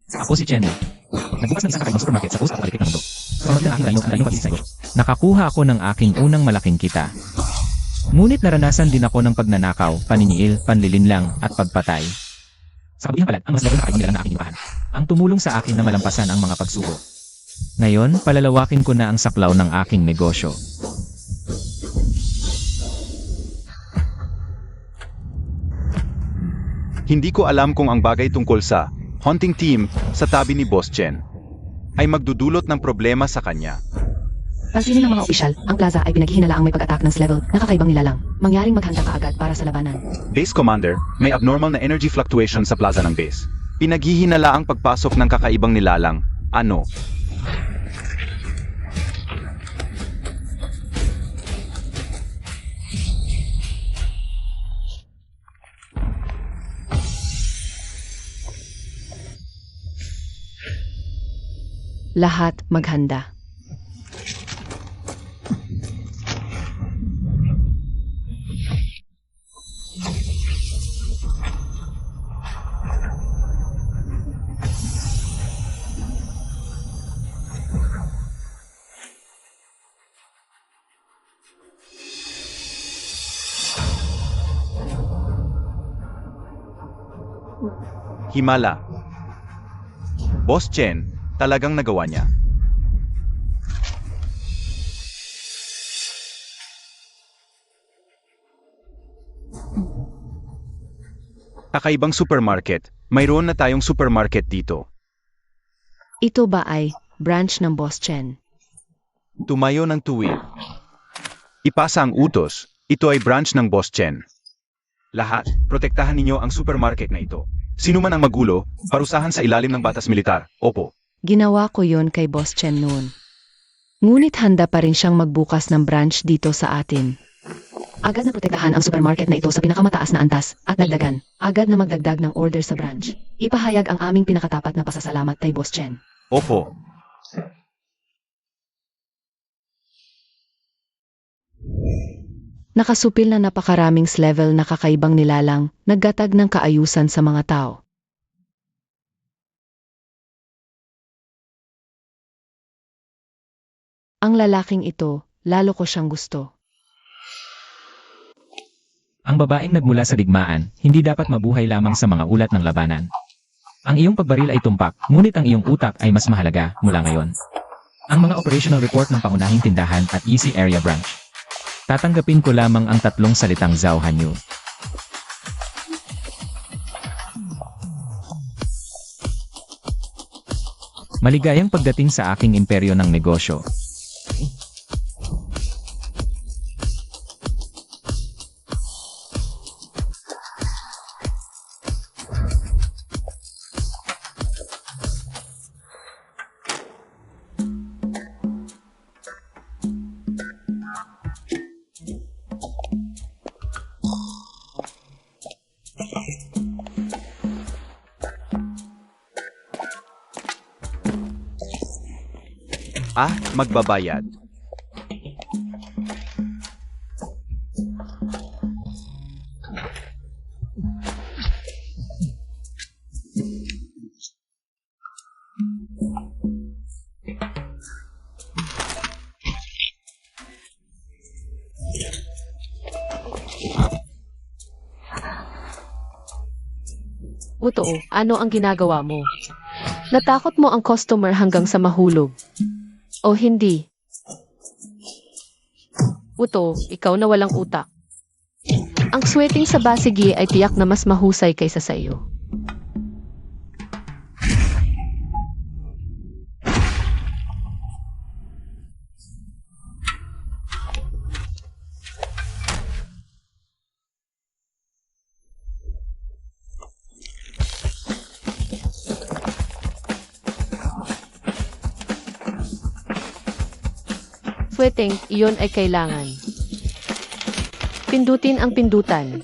Ako si Chenny. Nagbukas ng isang kakaibang supermarket sa coast at palipik ng mundo. Sa pamamagitan ng aking daino, ang daino pag-ibig sa iyo. Nakakuha ako ng aking unang malaking kita. Ngunit naranasan din ako ng pagnanakaw, paniniil, panlilinlang, at pagpatay. Sa kabihang palad, ang mas level na kakaibang nila na aking inupahan. Ang tumulong sa akin na malampasan ang mga pagsubok. Ngayon, palalawakin ko na ang saklaw ng aking negosyo. Hindi ko alam kung ang bagay tungkol sa hunting team sa tabi ni Boss Chen ay magdudulot ng problema sa kanya. Pansinin ng mga opisyal, ang plaza ay pinaghihinalaang may pag-attack ng level na kakaibang nilalang. Mangyaring maghanda ka agad para sa labanan. Base Commander, may abnormal na energy fluctuation sa plaza ng base. Pinaghihinala ang pagpasok ng kakaibang nilalang. Ano? Lahat maghanda. Himala. Boss Chen, talagang nagawa niya. Kakaibang supermarket. Mayroon na tayong supermarket dito. Ito ba ay branch ng Boss Chen? Tumayo ng tuwid. Ipasa ang utos. Ito ay branch ng Boss Chen. Lahat, protektahan ninyo ang supermarket na ito. Sino man ang magulo, parusahan sa ilalim ng batas militar. Opo. Ginawa ko yon kay Boss Chen noon. Ngunit handa pa rin siyang magbukas ng branch dito sa atin. Agad na protektahan ang supermarket na ito sa pinakamataas na antas at dagdagan. Agad na magdagdag ng order sa branch. Ipahayag ang aming pinakatapat na pasasalamat kay Boss Chen. Opo. Nakasupil na napakaraming level na kakaibang nilalang, naggatag ng kaayusan sa mga tao. Ang lalaking ito, lalo ko siyang gusto. Ang babaeng nagmula sa digmaan, hindi dapat mabuhay lamang sa mga ulat ng labanan. Ang iyong pagbaril ay tumpak, ngunit ang iyong utak ay mas mahalaga mula ngayon. Ang mga operational report ng pangunahing tindahan at EC Area Branch. Tatanggapin ko lamang ang 3 salitang Zhao Hanyu. Maligayang pagdating sa aking imperyo ng negosyo. Magbabayad. Totoo, ano ang ginagawa mo? Natakot mo ang customer hanggang sa mahulog. O hindi? Uto, ikaw na walang utak. Ang sweating sa basigi ay tiyak na mas mahusay kaysa sa iyo. Sweating, iyon ay kailangan. Pindutin ang pindutan.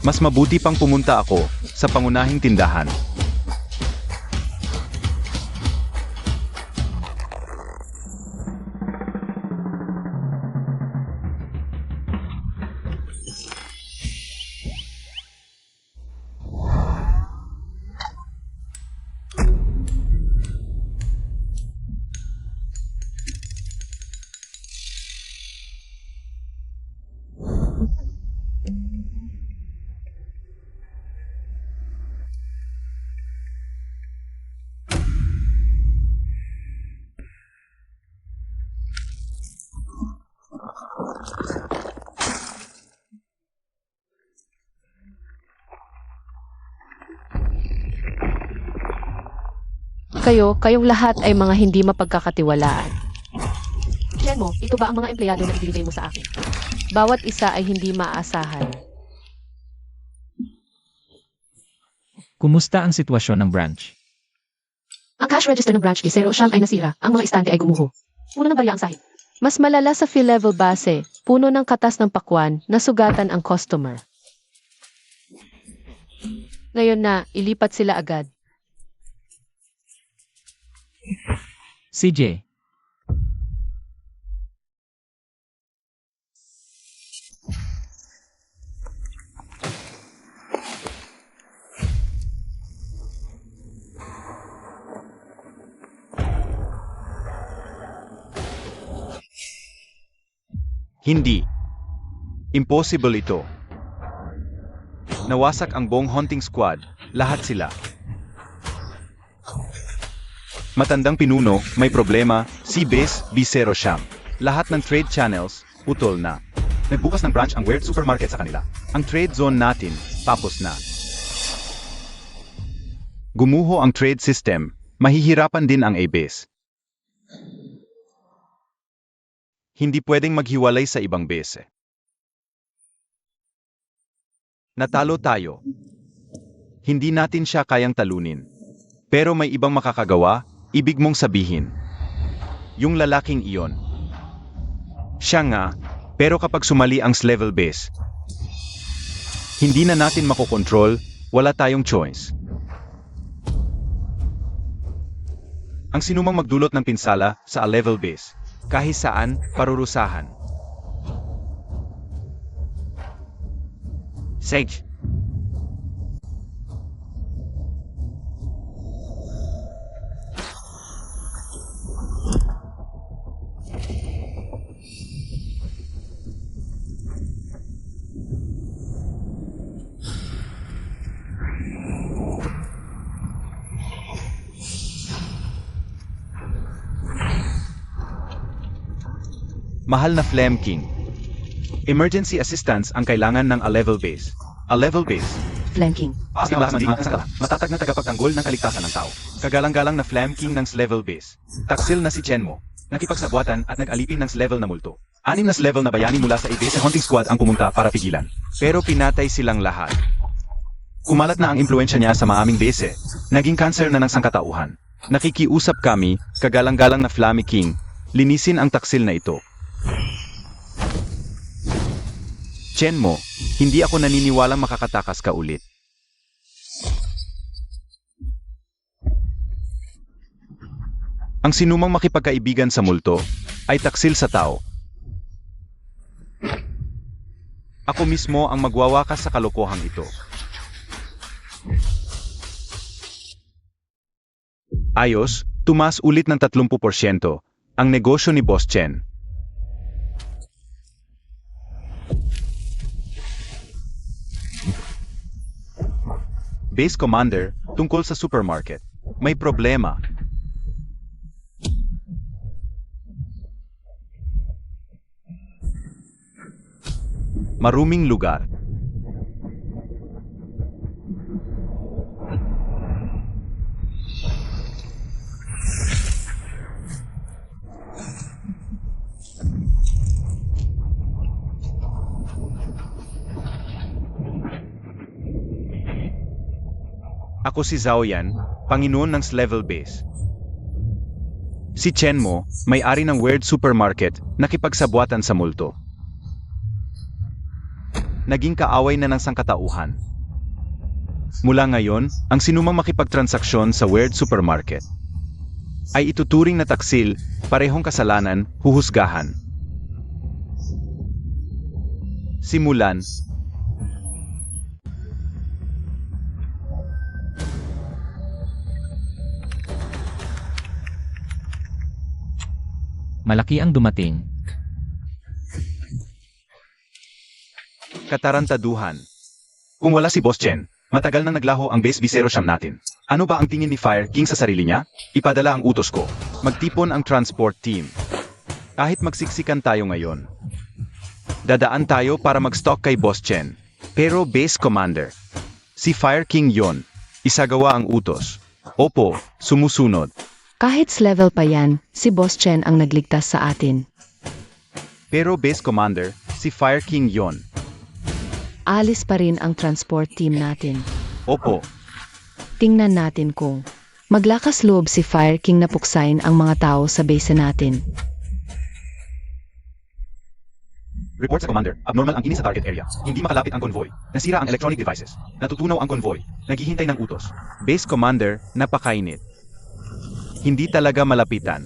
Mas mabuti pang pumunta ako sa pangunahing tindahan. Kayong lahat ay mga hindi mapagkakatiwalaan. Jenmo, ito ba ang mga empleyado na ibinigay mo sa akin? Bawat isa ay hindi maaasahan. Kumusta ang sitwasyon ng branch? Ang cash register ng branch ni Zero Siyam ay nasira. Ang mga estante ay gumuho. Puno ng barya ang sahig. Mas malala sa field level base, puno ng katas ng pakwan, nasugatan ang customer. Ngayon na, ilipat sila agad. CJ, Hindi. Impossible ito. Nawasak ang buong hunting squad, lahat sila. Matandang pinuno, may problema, si Bes, Bisero Siyam. Lahat ng trade channels, putol na. Nagbukas ng branch ang Weird Supermarket sa kanila. Ang trade zone natin, tapos na. Gumuho ang trade system, mahihirapan din ang A-Base. Hindi pwedeng maghiwalay sa ibang base. Natalo tayo. Hindi natin siya kayang talunin. Pero may ibang makakagawa, ibig mong sabihin. Yung lalaking iyon. Siya nga, pero kapag sumali ang level base, hindi na natin makokontrol, wala tayong choice. Ang sinumang magdulot ng pinsala sa level base, kahit saan, parurusahan. Sage. Mahal na Flame King. Emergency assistance ang kailangan ng A-level base. A-level base. Flanking. Matatag na tagapagtanggol ng kaligtasan ng tao. Kagalang-galang na Flame King ng level base. Taksil na si Chenmo. Nakipagsabwatan at nag-alipin ng level na multo. 6 na level na bayani mula sa A-base hunting squad ang pumunta para pigilan. Pero pinatay silang lahat. Kumalat na ang impluensya niya sa maaming base. Naging cancer na ng sangkatauhan. Nakikiusap kami, kagalang-galang na Flame King, linisin ang taksil na ito. Chenmo, hindi ako naniniwalang makakatakas ka ulit. Ang sinumang makipagkaibigan sa multo ay taksil sa tao. Ako mismo ang magwawakas sa kalokohang ito. Ayos, tumaas ulit ng 30% ang negosyo ni Boss Chen. Base Commander, tungkol sa supermarket. May problema. Maruming lugar. Ako si Zhao Yan, Panginoon ng level base. Si Chenmo, may-ari ng Weird Supermarket, nakipagsabwatan sa multo. naging kaaway na ng sangkatauhan. Mula ngayon, ang sinumang makipagtransaksyon sa Weird Supermarket ay ituturing na taksil, parehong kasalanan, huhusgahan. Simulan. Malaki ang dumating. Katarantaduhan. Kung wala si Boss Chen, matagal nang naglaho ang base B0 natin. Ano ba ang tingin ni Fire King sa sarili niya? Ipadala ang utos ko. Magtipon ang transport team. Kahit magsiksikan tayo ngayon. Dadaan tayo para mag-stock kay Boss Chen. Pero base commander. Si Fire King yon. Isagawa ang utos. Opo, sumusunod. Kahit level pa yan, si Boss Chen ang nagligtas sa atin. Pero base commander, si Fire King yon. Alis pa rin ang transport team natin. Opo, Tingnan natin kung maglakas loob si Fire King na puksain ang mga tao sa base natin. report sa commander, abnormal ang inis sa target area. Hindi makalapit ang convoy. Nasira ang electronic devices. Natutunaw ang convoy. Naghihintay ng utos. Base commander, napakainit. Hindi talaga malapitan.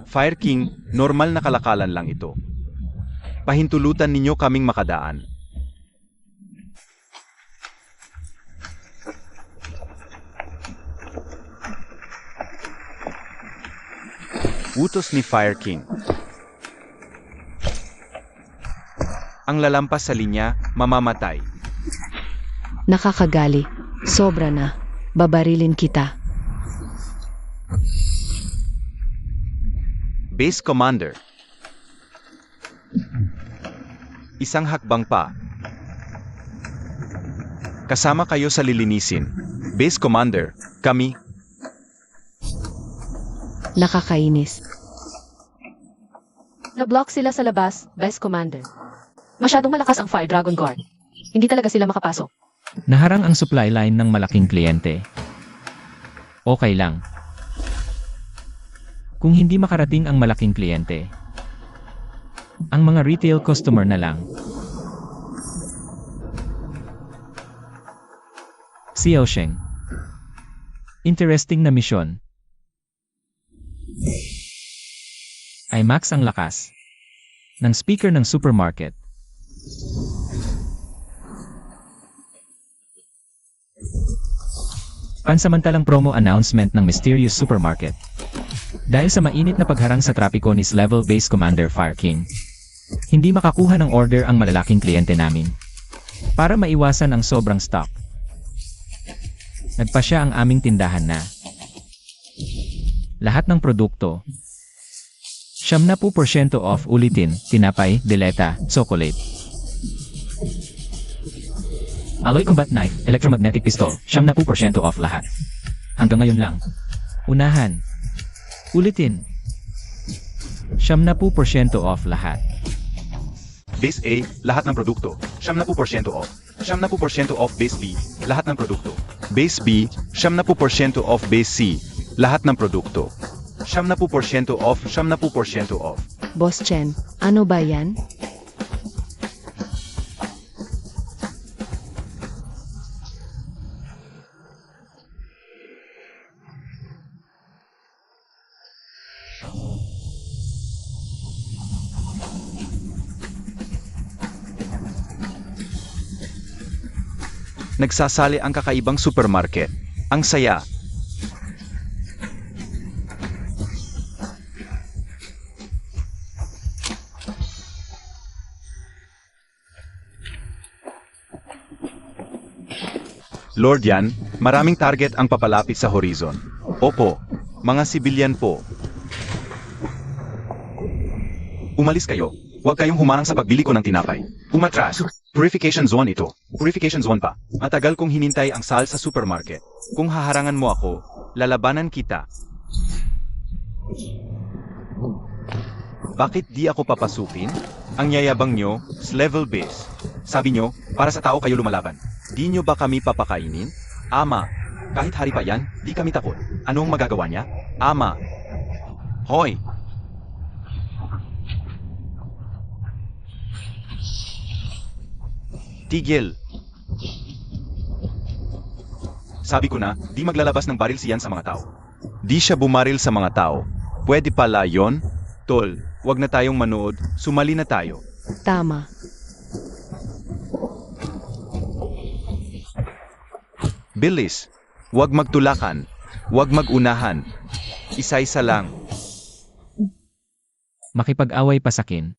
Fire King, normal na kalakalan lang ito. Pahintulutan ninyo kaming makadaan. Utos ni Fire King. Ang lalampas sa linya, mamamatay. Nakakagali. Sobra na. Babarilin kita. Base Commander. Isang hakbang pa. Kasama kayo sa lilinisin. Base Commander, kami. Nakakainis. Na-block sila sa labas, Best Commander. Masyadong malakas ang Fire Dragon Guard. Hindi talaga sila makapasok. Naharang ang supply line ng malaking kliyente. Okay lang. Kung hindi makarating ang malaking kliyente, ang mga retail customer na lang. Xiaosheng. Interesting na misyon. IMAX ang lakas ng speaker ng supermarket. Pansamantalang promo announcement ng Mysterious Supermarket. Dahil sa mainit na pagharang sa trapiko ni Level Base Commander Fire King, hindi makakuha ng order ang malalaking kliyente namin. Para maiwasan ang sobrang stock, nagpa siya ang aming tindahan na lahat ng produkto 70% off, ulitin, tinapay, dileta, chocolate. Alloy combat knife, electromagnetic pistol, 70% off lahat. Hanggang ngayon lang. Unahan. Ulitin. 70% off lahat. Base A, lahat ng produkto. 70% off. 70% off Base B, lahat ng produkto. Base B, 70% off Base C, lahat ng produkto. 70% off, 70% off. Boss Chen, ano ba yan? Nagsasali ang kakaibang supermarket. Ang saya. Lord Yan, maraming target ang papalapit sa horizon. Opo, mga sibilyan po. Umalis kayo. Huwag kayong humarang sa pagbili ko ng tinapay. Umatras. Purification zone ito. Purification zone pa. Matagal kong hinintay ang sal sa supermarket. Kung haharangan mo ako, lalabanan kita. Bakit di ako papasukin? Ang yayabang nyo, level base. Sabi nyo, para sa tao kayo lumalaban. Di nyo ba kami papakainin? Ama, kahit hari pa yan, di kami takot. Anong magagawa niya? Ama, Hoy! Tigil! Sabi ko na, di maglalabas ng baril siyan sa mga tao. Di siya bumaril sa mga tao. Pwede pala yon? Tol, wag na tayong manood, sumali na tayo. Tama. Bilis! Wag magtulakan. Wag magunahan. Isa-isa lang. Makipag-away pa sakin.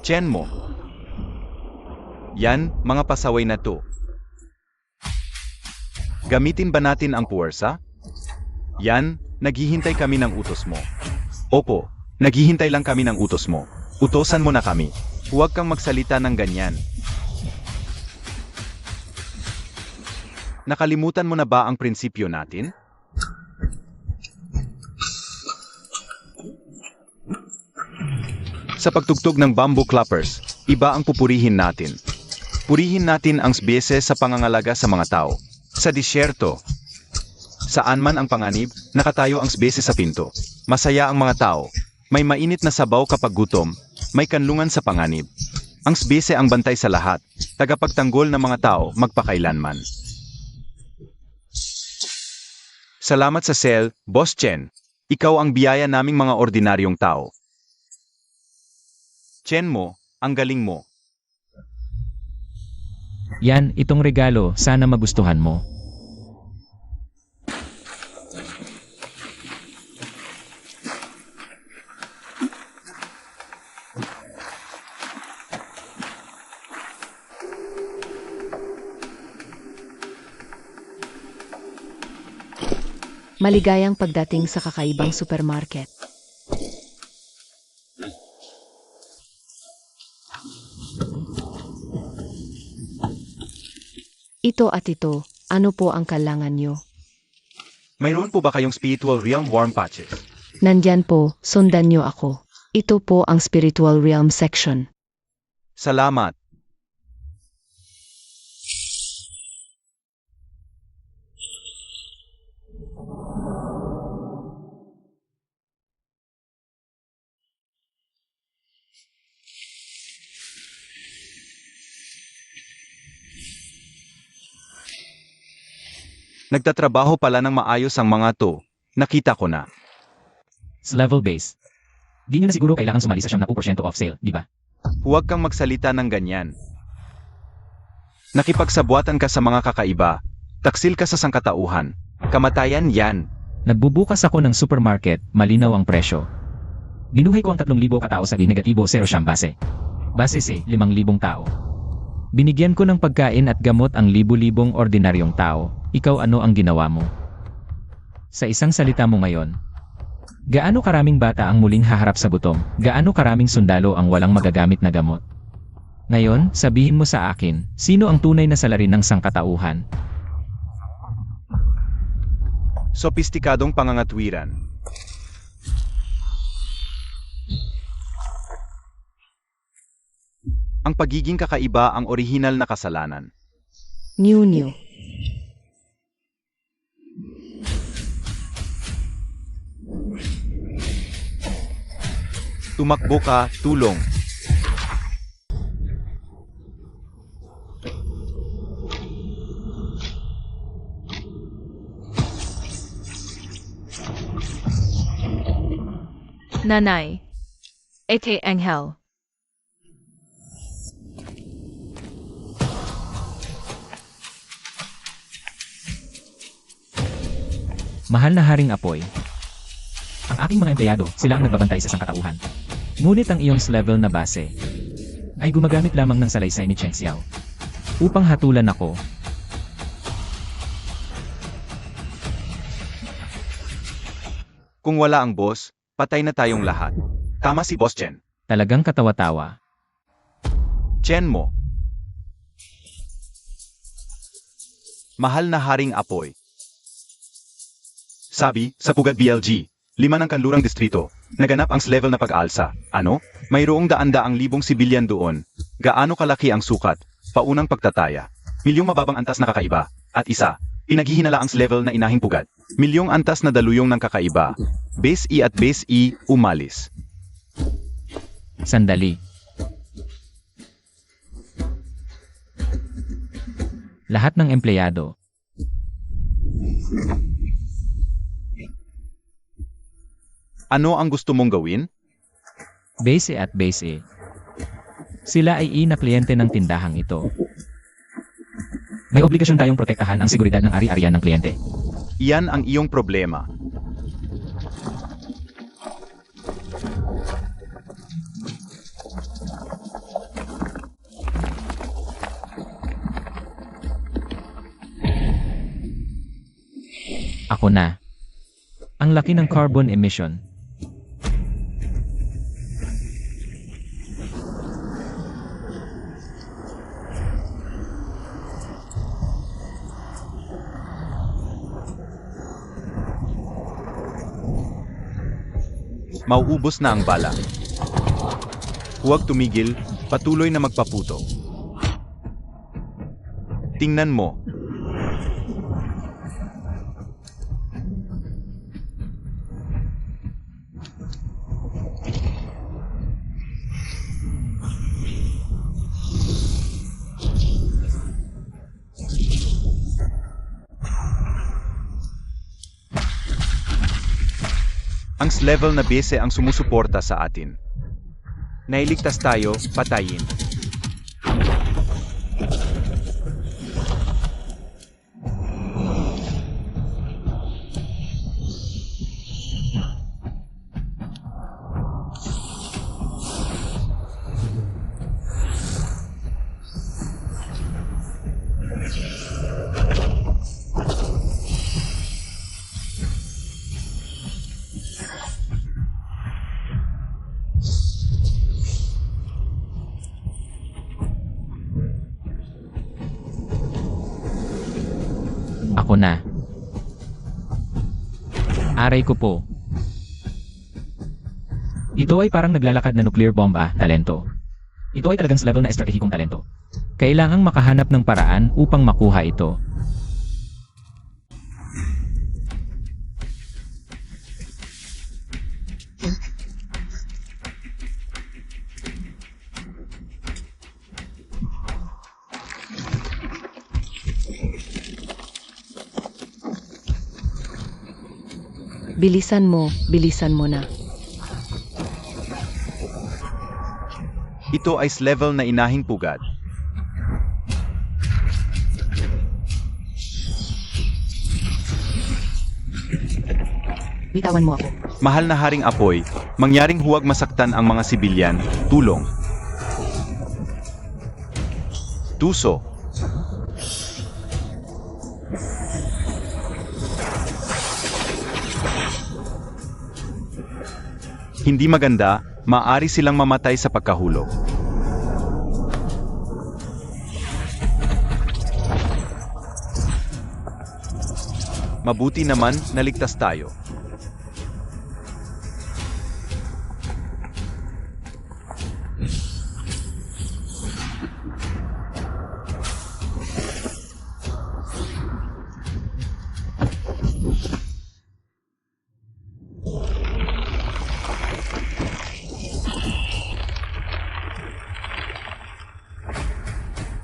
Tiyan mo. Yan, mga pasaway na to. Gamitin ba natin ang puwersa? Yan, naghihintay kami ng utos mo. Opo, naghihintay lang kami ng utos mo. Utosan mo na kami. Huwag kang magsalita ng ganyan. Nakalimutan mo na ba ang prinsipyo natin? Sa pagtugtog ng bamboo clappers, iba ang pupurihin natin. Purihin natin ang beses sa pangangalaga sa mga tao. Sa disyerto, saan man ang panganib, nakatayo ang beses sa pinto. Masaya ang mga tao. May mainit na sabaw kapag gutom. May kanlungan sa panganib. Ang sbese ang bantay sa lahat. Tagapagtanggol ng mga tao magpakailanman. Salamat sa sel, Boss Chen. Ikaw ang biyaya naming mga ordinaryong tao. Chen mo, ang galing mo. Yan, itong regalo, sana magustuhan mo. Maligayang pagdating sa kakaibang supermarket. Ito at ito, ano po ang kailangan nyo? Mayroon po ba kayong spiritual realm warm patches? Nandyan po, sundan nyo ako. Ito po ang spiritual realm section. Salamat. Nagtatrabaho pala ng maayos ang mga to. Nakita ko na. Sa level base. Di nyo na siguro kailangan sumali sa 70% off sale, di ba? Huwag kang magsalita ng ganyan. Nakipagsabuatan ka sa mga kakaiba. Taksil ka sa sangkatauhan. Kamatayan yan. Nagbubukas ako ng supermarket, malinaw ang presyo. Binuhay ko ang 3,000 katao sa negatibo 0 siyang base. Base C, 5,000 tao. Binigyan ko ng pagkain at gamot ang libu-libong ordinaryong tao. Ikaw ano ang ginawa mo? Sa isang salita mo ngayon, gaano karaming bata ang muling haharap sa gutom? Gaano karaming sundalo ang walang magagamit na gamot? Ngayon, sabihin mo sa akin, sino ang tunay na salarin ng sangkatauhan? Sopistikadong pangangatwiran. Ang pagiging kakaiba ang orihinal na kasalanan. New. Tumakbo ka, tulong. Nanay. Ete Angel. Mahal na Haring Apoy. Ang aking mga empleyado, sila ang nagbabantay sa sangkatauhan. Ngunit ang iyong level na base ay gumagamit lamang ng salaysay ni Chen Xiao upang hatulan ako. Kung wala ang boss, patay na tayong lahat. Tama si Boss Chen. Talagang katawa-tawa. Chen mo. Mahal na Haring Apoy. Sabi, sa Pugat BLG, 5 ng kanlurang distrito, naganap ang level na pag-alsa. Ano? Mayroong daan-daang libong sibilyan doon. Gaano kalaki ang sukat? Paunang pagtataya. Milyong mababang antas na kakaiba. At isa, pinaghihinalaang level na inahing pugad. Milyong antas na daluyong ng kakaiba. Base E at Base E, umalis. Sandali. Lahat ng empleyado. Ano ang gusto mong gawin? Base A at Base A. Sila ay na kliyente ng tindahang ito. May obligasyon tayong protektahan ang seguridad ng ari-arian ng kliyente. Iyan ang iyong problema. Ako na. Ang laki ng carbon emission. Mauubos na ang bala. Huwag tumigil, patuloy na magpaputo. Tingnan mo. Ang level na base ang sumusuporta sa atin. Nailigtas tayo, patayin. Ako na. Aray ko po. Ito ay parang naglalakad na nuclear bomb talento. Ito ay talagang level na estratehikong talento. Kailangang makahanap ng paraan upang makuha ito. Bilisan mo na. Ito ay level na inahing pugad. Bitawan mo ako. Mahal na Haring Apoy, mangyaring huwag masaktan ang mga sibilyan, tulong. Tuso. Hindi maganda, maaari silang mamatay sa pagkahulog. Mabuti naman, naligtas tayo.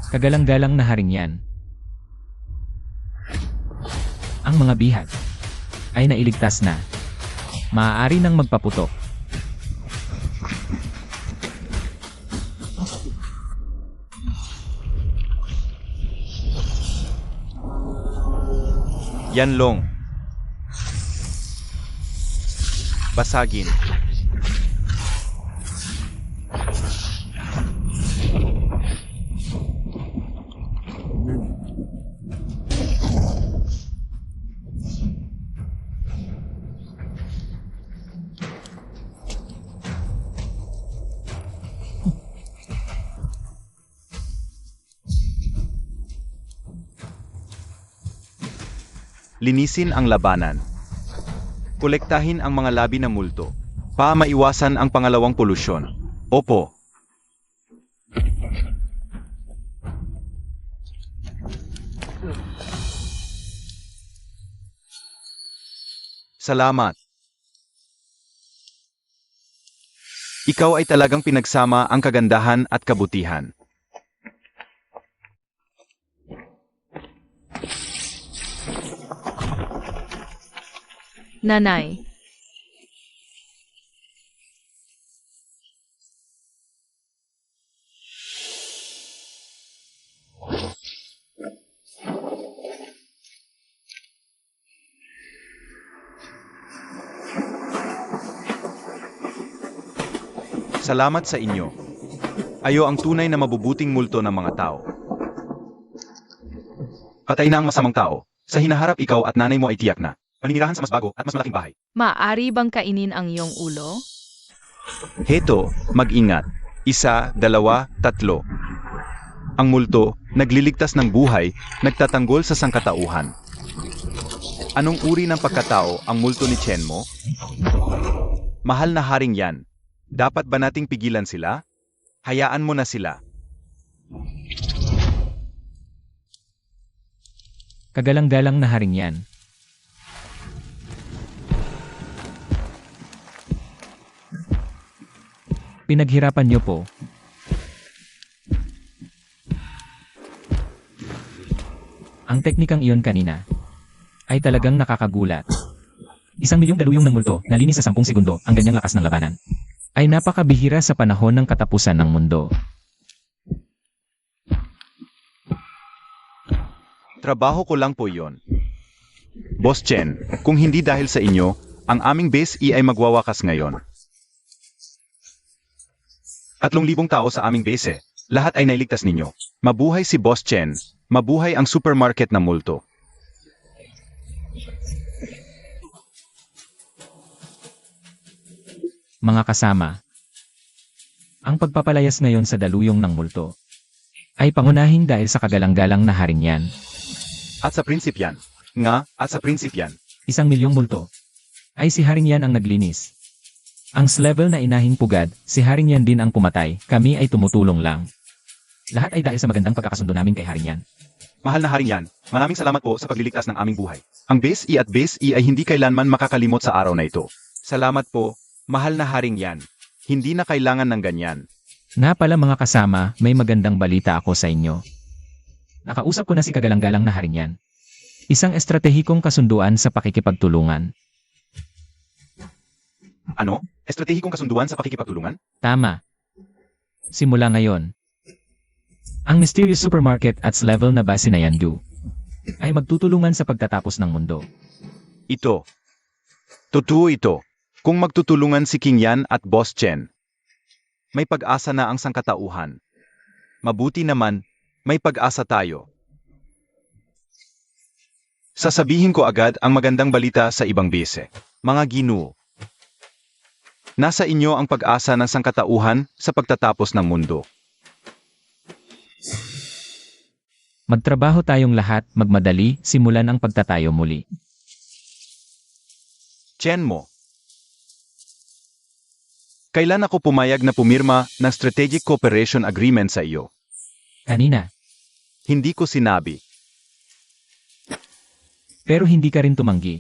Kagalang-galang na haring yan. Ang mga bihag ay nailigtas na. Maaari nang magpaputok. Yanlong. Basagin. Linisin ang labanan. Kolektahin ang mga labi na multo. Para maiwasan ang pangalawang polusyon. Opo. Salamat. Ikaw ay talagang pinagsama ang kagandahan at kabutihan. Nanay, Salamat sa inyo. Ayo ang tunay na mabubuting multo ng mga tao. Patay na ang masamang tao. Sa hinaharap ikaw at nanay mo ay tiyak na. Paninirahan sa mas bago at mas malaking bahay. Maaari bang kainin ang iyong ulo? Heto, mag-ingat. 1, 2, 3. Ang multo, nagliligtas ng buhay, nagtatanggol sa sangkatauhan. Anong uri ng pagkatao ang multo ni Chenmo? Mahal na haring yan. Dapat ba nating pigilan sila? Hayaan mo na sila. Kagalang-galang na haring yan. Pinaghirapan niyo po. Ang teknikang iyon kanina ay talagang nakakagulat. 1,000,000 galuyong ng multo na linis sa 10 segundo ang ganyang lakas ng labanan ay napakabihira sa panahon ng katapusan ng mundo. Trabaho ko lang po yon. Boss Chen, kung hindi dahil sa inyo, ang aming base E ay magwawakas ngayon. 3,000 tao sa aming base. Lahat ay nailigtas ninyo. Mabuhay si Boss Chen. Mabuhay ang supermarket na multo. Mga kasama, ang pagpapalayas ngayon sa daluyong ng multo ay pangunahing dahil sa kagalang-galang na haring yan. At sa prinsip yan. At sa prinsip yan. 1,000,000 multo ay si haring yan ang naglinis. Ang level na inahing pugad, si haring yan din ang pumatay, kami ay tumutulong lang. Lahat ay dahil sa magandang pagkakasundo namin kay haring yan. Mahal na haring yan, maraming salamat po sa pagliligtas ng aming buhay. Ang base E at base E ay hindi kailanman makakalimot sa araw na ito. Salamat po, mahal na haring yan. Hindi na kailangan ng ganyan. Nga pala mga kasama, may magandang balita ako sa inyo. Nakausap ko na si kagalang-galang na haring yan. Isang estratehikong kasunduan sa pakikipagtulungan. Ano? Estratehikong kasunduan sa pakikipagtulungan? Tama. Simula ngayon, ang Mysterious Supermarket at level na base na Yandu ay magtutulungan sa pagtatapos ng mundo. Ito. Totoo ito. Kung magtutulungan si King Yan at Boss Chen, may pag-asa na ang sangkatauhan. Mabuti naman, may pag-asa tayo. Sasabihin ko agad ang magandang balita sa ibang base. Mga ginoo, nasa inyo ang pag-asa ng sangkatauhan sa pagtatapos ng mundo. Magtrabaho tayong lahat, magmadali, simulan ang pagtatayo muli. Chenmo, kailan ako pumayag na pumirma ng Strategic Cooperation Agreement sa iyo? Kanina, Hindi ko sinabi. pero hindi ka rin tumanggi.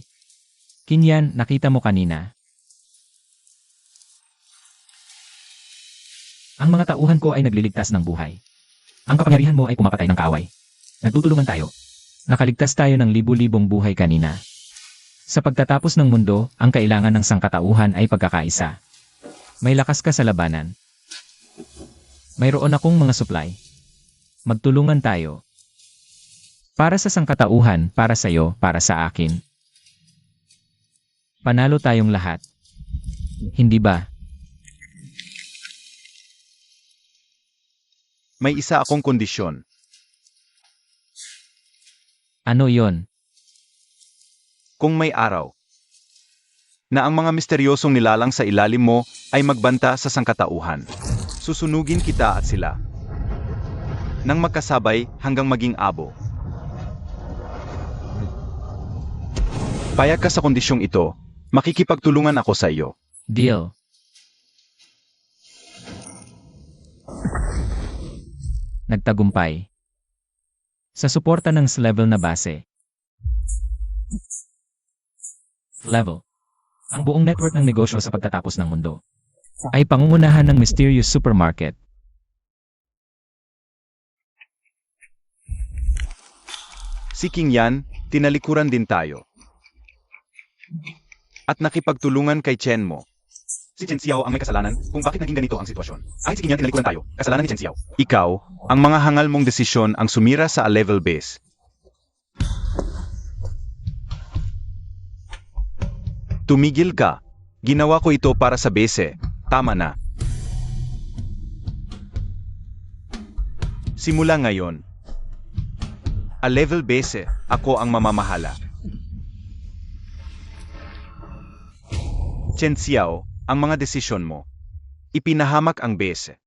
Kinyan, nakita mo kanina. Ang mga tauhan ko ay nagliligtas ng buhay. Ang kapangyarihan mo ay pumapatay ng kaaway. Nagtutulungan tayo. Nakaligtas tayo ng libu-libong buhay kanina. Sa pagtatapos ng mundo, ang kailangan ng sangkatauhan ay pagkakaisa. May lakas ka sa labanan. Mayroon akong mga supply. Magtulungan tayo. Para sa sangkatauhan, para sa iyo, para sa akin. Panalo tayong lahat. Hindi ba? May isa akong kondisyon. Ano yon? Kung may araw na ang mga misteryosong nilalang sa ilalim mo ay magbanta sa sangkatauhan, susunugin kita at sila nang magkasabay hanggang maging abo. Payag ka sa kondisyong ito, makikipagtulungan ako sa iyo. Deal. Nagtagumpay. Sa suporta ng level na base. Level. Ang buong network ng negosyo sa pagtatapos ng mundo ay pangungunahan ng Mysterious Supermarket. Si King Yan, tinalikuran din tayo. At nakipagtulungan kay Chen Mo. Si Chen Xiao ang may kasalanan kung bakit naging ganito ang sitwasyon. Ay si King Yan, tinalikuran tayo. Kasalanan ni Chen Xiao. Ikaw, ang mga hangal mong desisyon ang sumira sa A-level base. Tumigil ka. Ginawa ko ito para sa base. Tama na. Simula ngayon, A-level base, ako ang mamamahala. Chen Xiao, ang mga desisyon mo. Ipinahamak ang base.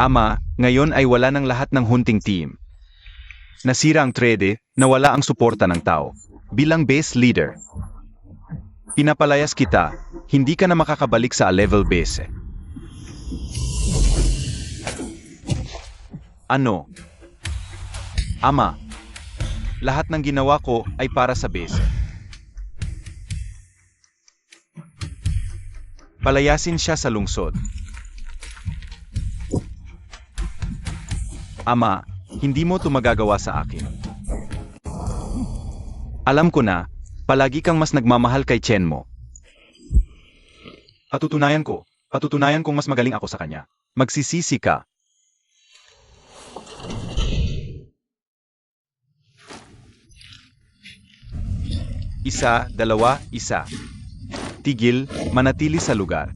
Ama, ngayon ay wala ng lahat ng hunting team. Nasira ang trade, nawala ang suporta ng tao. Bilang base leader, pinapalayas kita, hindi ka na makakabalik sa A-level base. Ano? Ama, lahat ng ginawa ko ay para sa base. Palayasin siya sa lungsod. Ama, hindi mo ito magagawa sa akin. Alam ko na, palagi kang mas nagmamahal kay Chen Mo. Patutunayan kong mas magaling ako sa kanya. Magsisisi ka. Isa, dalawa, isa. Tigil, manatili sa lugar.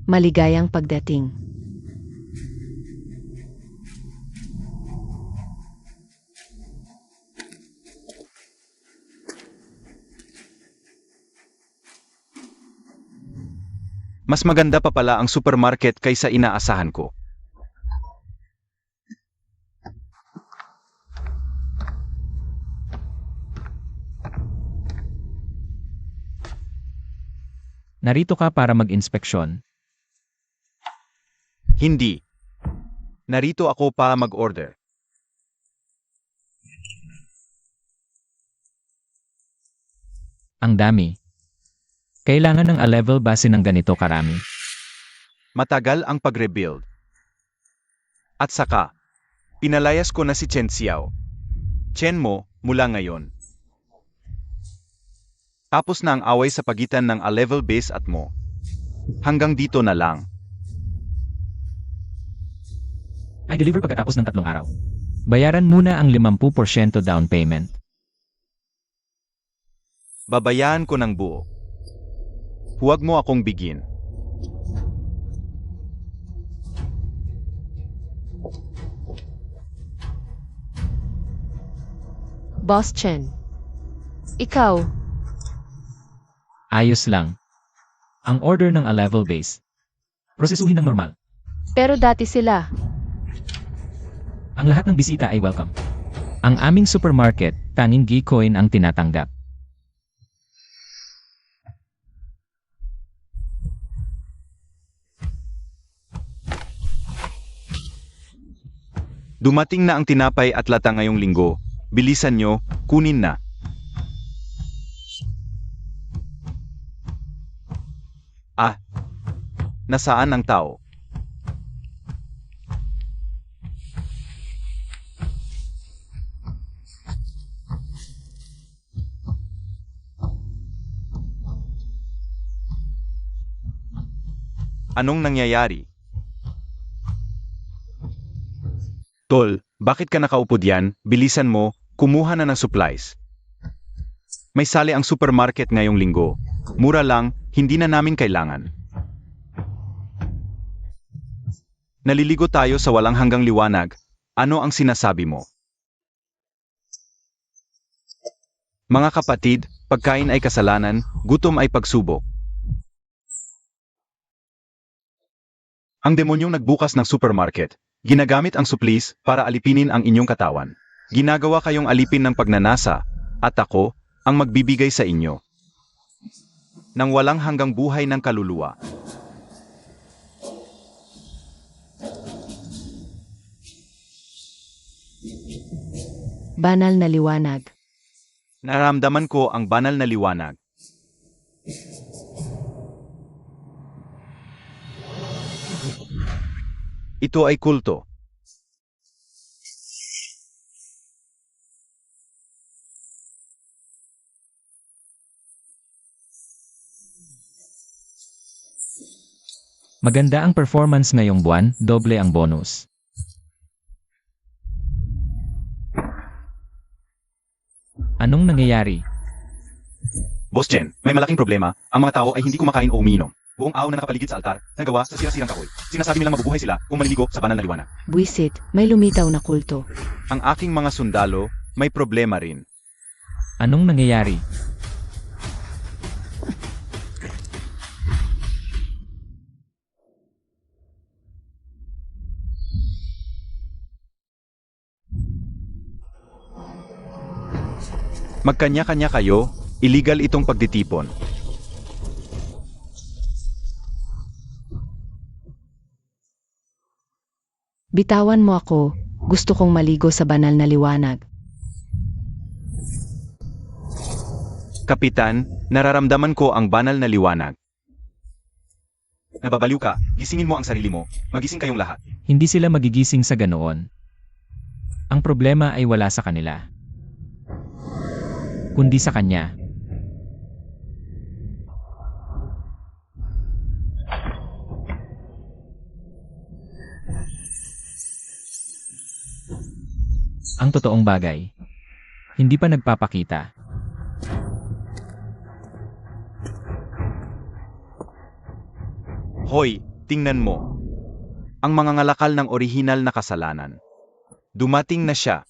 Maligayang pagdating. Mas maganda pa pala ang supermarket kaysa inaasahan ko. Narito ka para mag-inspeksyon. Hindi. Narito ako pa mag-order. Ang dami. Kailangan ng A-level base ng ganito karami. Matagal ang pag-rebuild. At saka, pinalayas ko na si Chen Xiao. Chen Mo, mula ngayon. Tapos na ang away sa pagitan ng A-level base at mo. Hanggang dito na lang. I deliver pagkatapos ng 3 araw. Bayaran muna ang 50% down payment. Babayaan ko ng buo. Huwag mo akong bigin. Boss Chen. Ikaw, Ayos lang. Ang order ng A-level base. Prosesuhin ng normal. pero dati sila. Ang lahat ng bisita ay welcome. Ang aming supermarket, tanging Gcoin ang tinatanggap. Dumating na ang tinapay at lata ngayong linggo. Bilisan nyo, kunin na. Ah, nasaan ang tao? Anong nangyayari? Tol, bakit ka nakaupo diyan? Bilisan mo, kumuha na ng supplies. May sale ang supermarket ngayong linggo. Mura lang, hindi na namin kailangan. Naliligo tayo sa walang hanggang liwanag. Ano ang sinasabi mo? Mga kapatid, pagkain ay kasalanan, gutom ay pagsubok. Ang demonyong nagbukas ng supermarket, ginagamit ang supplies para alipinin ang inyong katawan. Ginagawa kayong alipin ng pagnanasa, at ako, ang magbibigay sa inyo ng walang hanggang buhay ng kaluluwa. Banal na liwanag. Naramdaman ko ang banal na liwanag. Ito ay kulto. Maganda ang performance ngayong buwan, doble ang bonus. Anong nangyayari? Boss Chen, may malaking problema. Ang mga tao ay hindi kumakain o umiinom. Buong araw na nakapaligid sa altar, nagawa sa sirang kahoy. Sinasabi nilang mabubuhay sila kung maliligo sa banal na liwanag. Buisit, may lumitaw na kulto. Ang aking mga sundalo, may problema rin. Anong nangyayari? Magkanya-kanya kayo, illegal itong pagtitipon. Bitawan mo ako, gusto kong maligo sa banal na liwanag. Kapitan, nararamdaman ko ang banal na liwanag. Nababaliw ka, gisingin mo ang sarili mo, magising kayong lahat. Hindi sila magigising sa ganoon. Ang problema ay wala sa kanila, kundi sa kanya. Ang totoong bagay, hindi pa nagpapakita. Hoy, tingnan mo. Ang mga ngalakal ng orihinal na kasalanan. Dumating na siya.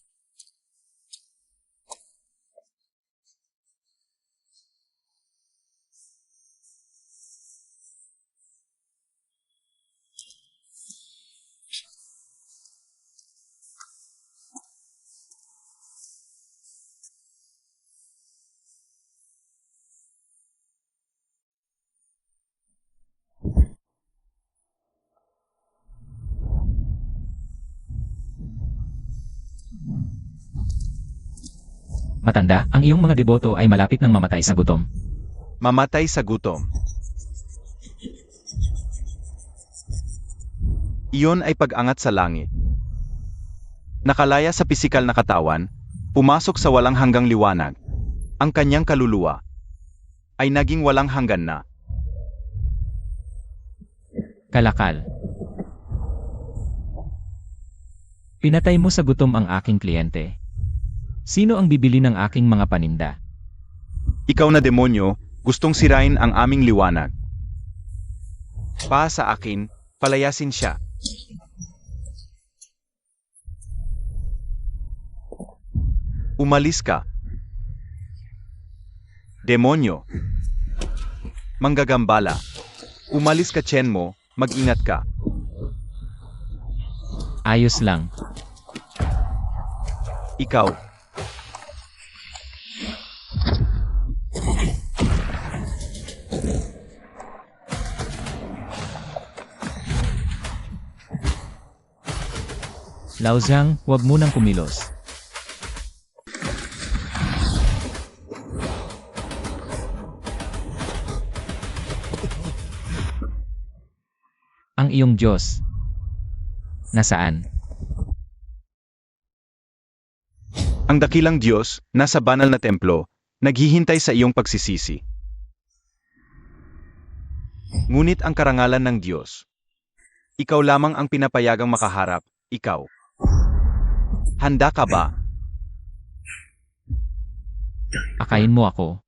Matanda, ang iyong mga deboto ay malapit ng mamatay sa gutom. Mamatay sa gutom. Iyon ay pag-angat sa langit. Nakalaya sa pisikal na katawan, pumasok sa walang hanggang liwanag. Ang kanyang kaluluwa ay naging walang hanggan na. Kalakal. Pinatay mo sa gutom ang aking kliyente. Sino ang bibili ng aking mga paninda? Ikaw na demonyo, gustong sirain ang aming liwanag. Pa sa akin, palayasin siya. Umalis ka. Demonyo. Manggagambala. Umalis ka, Chen mo, mag-ingat ka. Ayos lang. Ikaw. Lao Zhang, huwag mo nang kumilos. Ang iyong Diyos. Nasaan? Ang dakilang Diyos, nasa banal na templo, naghihintay sa iyong pagsisisi. Ngunit ang karangalan ng Diyos. Ikaw lamang ang pinapayagang makaharap, ikaw. Handa ka ba? Akayin mo ako.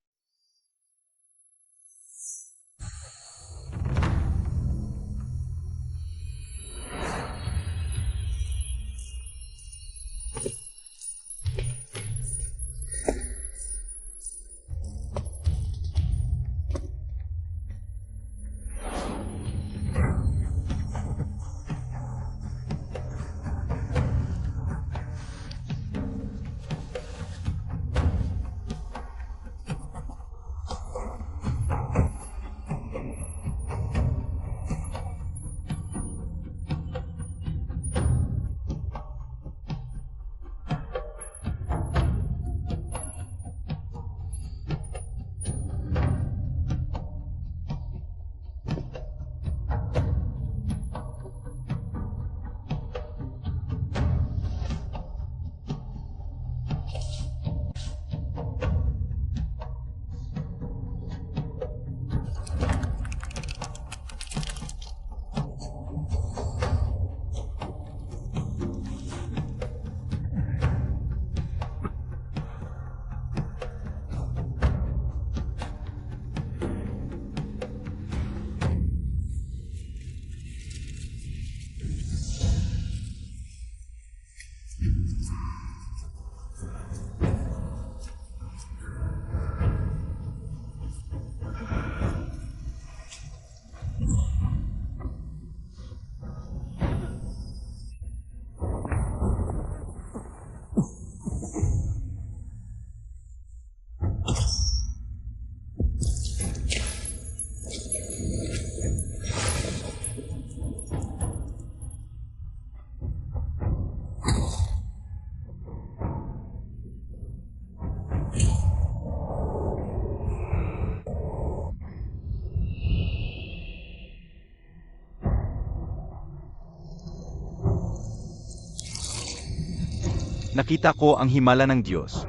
Nakita ko ang himala ng Diyos.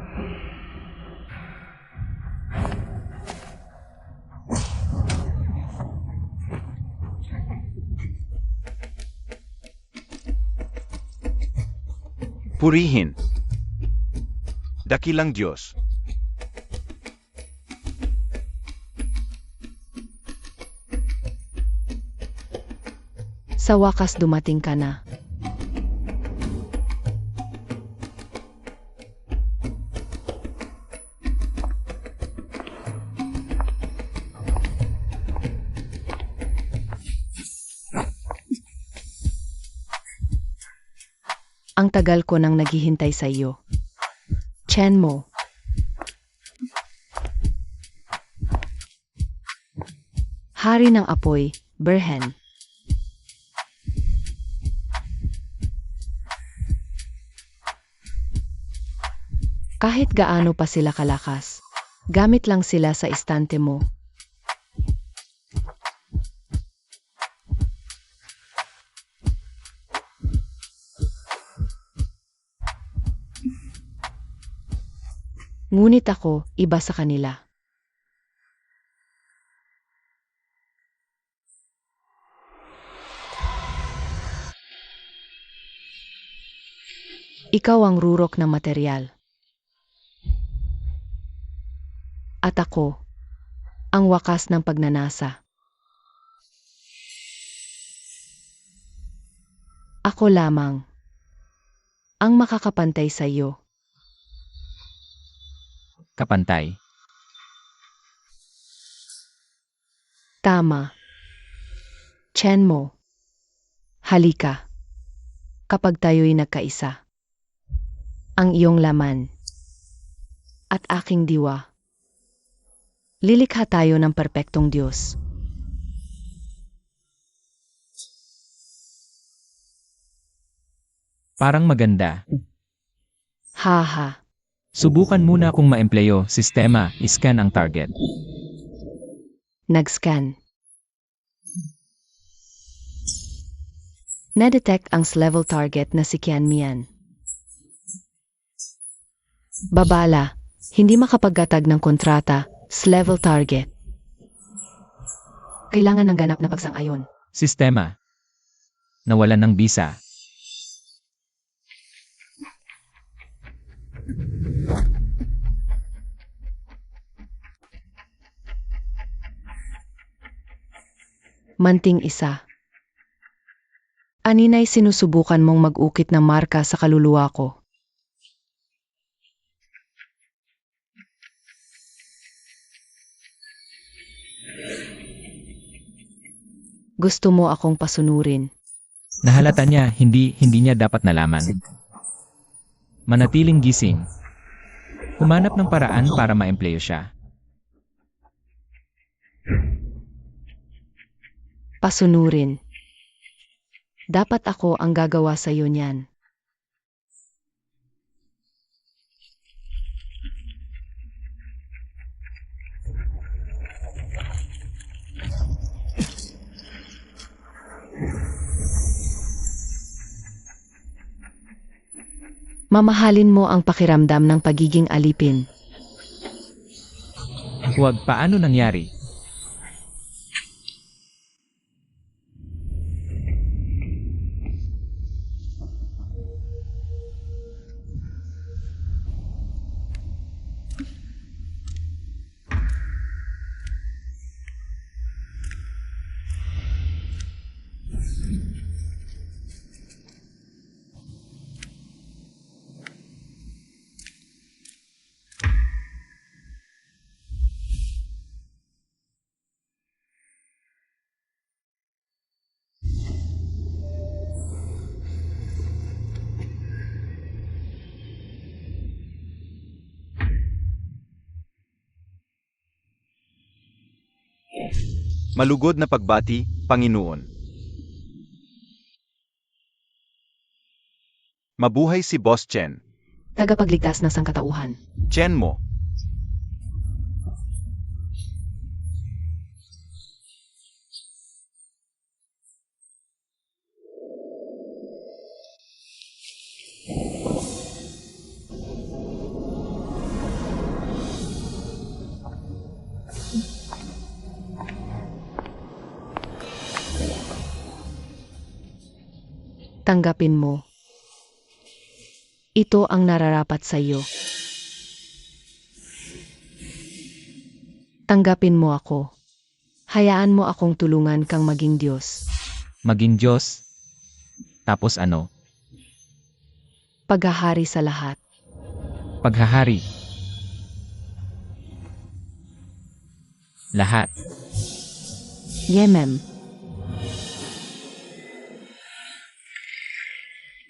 Purihin. Dakilang Diyos. Sa wakas dumating ka na. Ang tagal ko nang naghihintay sa iyo. Chenmo. Hari ng apoy, Berhen. Kahit gaano pa sila kalakas, gamit lang sila sa istante mo. Ngunit ako, iba sa kanila. Ikaw ang rurok ng material. At ako, ang wakas ng pagnanasa. Ako lamang, ang makakapantay sa iyo. Kapantay. Tama. Chenmo. Halika. Kapag tayo'y nagkaisa. Ang iyong laman. At aking diwa. Lilikha tayo ng perpektong Diyos. Parang maganda. Haha. Subukan muna kung maempleyo, sistema, iscan ang target. Nag-scan. Na-detect ang level target na si Kian Mian. Babala, hindi makapaggatag ng kontrata, level target. Kailangan ng ganap na pagsang-ayon. Sistema. Nawalan ng bisa. Manting isa. Aninay sinusubukan mong mag-ukit ng marka sa kaluluwa ko. Gusto mo akong pasunurin. Nahalata niya, hindi niya dapat nalaman. Manatiling gising. Humanap ng paraan para maempleyo siya. Pasunurin. Dapat ako ang gagawa sa iyo niyan. Mamahalin mo ang pakiramdam ng pagiging alipin. Huwag, paano nangyari? Malugod na pagbati, Panginoon. Mabuhay si Boss Chen. Tagapagligtas ng sangkatauhan. Chen mo. Tanggapin mo. Ito ang nararapat sa iyo. Tanggapin mo ako. Hayaan mo akong tulungan kang maging Diyos. Maging Diyos? Tapos ano? Paghahari sa lahat. Paghahari. Lahat. Yemem.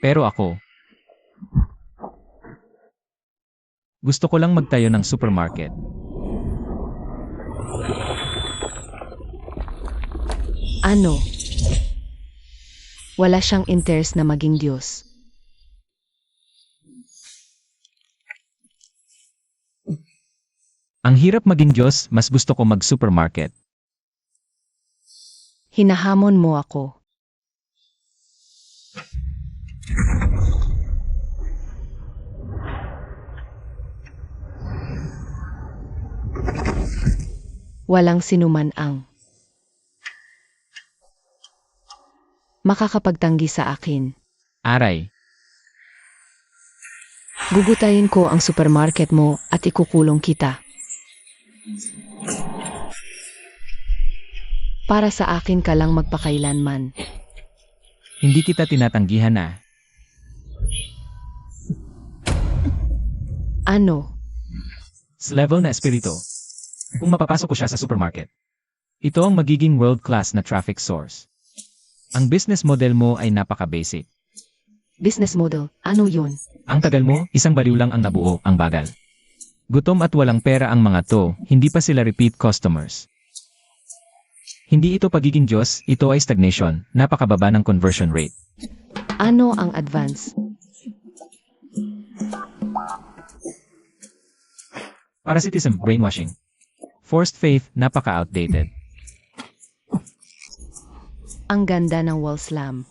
Pero ako, gusto ko lang magtayo ng supermarket. Ano? Wala siyang interest na maging Diyos. Ang hirap maging Diyos, mas gusto ko mag-supermarket. Hinahamon mo ako. Walang sinuman ang makakapagtanggi sa akin. Aray, Gugutayin ko ang supermarket mo at ikukulong kita. Para sa akin ka lang magpakailanman. hindi kita tinatanggihan na. Ano? Level na espiritu. Kung mapapasok ko siya sa supermarket. Ito ang magiging world-class na traffic source. Ang business model mo ay napaka-basic. Business model? Ano yun? Ang tagal mo, isang baliw lang ang nabuo, ang bagal. Gutom at walang pera ang mga to, hindi pa sila repeat customers. Hindi ito pagiging Diyos, ito ay stagnation, napakababa ng conversion rate. Ano ang advance? Parasitism, brainwashing. Forced faith, napaka-outdated. Ang ganda ng wall slam.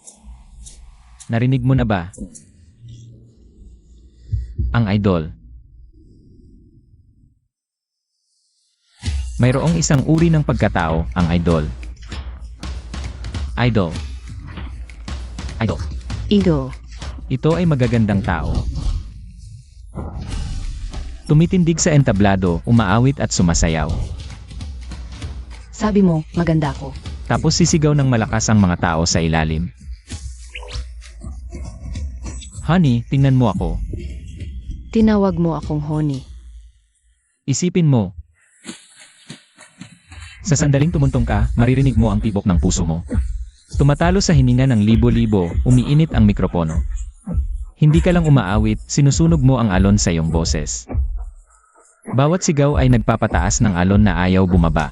Narinig mo na ba? Ang idol. Mayroong isang uri ng pagkatao, ang idol. Idol. Idol. Eagle. Ito ay magagandang tao. Tumitindig sa entablado, umaawit at sumasayaw. Sabi mo, maganda ko. Tapos sisigaw ng malakas ang mga tao sa ilalim. Honey, tingnan mo ako. Tinawag mo akong honey. Isipin mo. Sa sandaling tumuntong ka, maririnig mo ang tibok ng puso mo. Tumatalo sa hininga ng libo-libo, umiinit ang mikropono. Hindi ka lang umaawit, sinusunog mo ang alon sa iyong boses. Bawat sigaw ay nagpapataas ng alon na ayaw bumaba.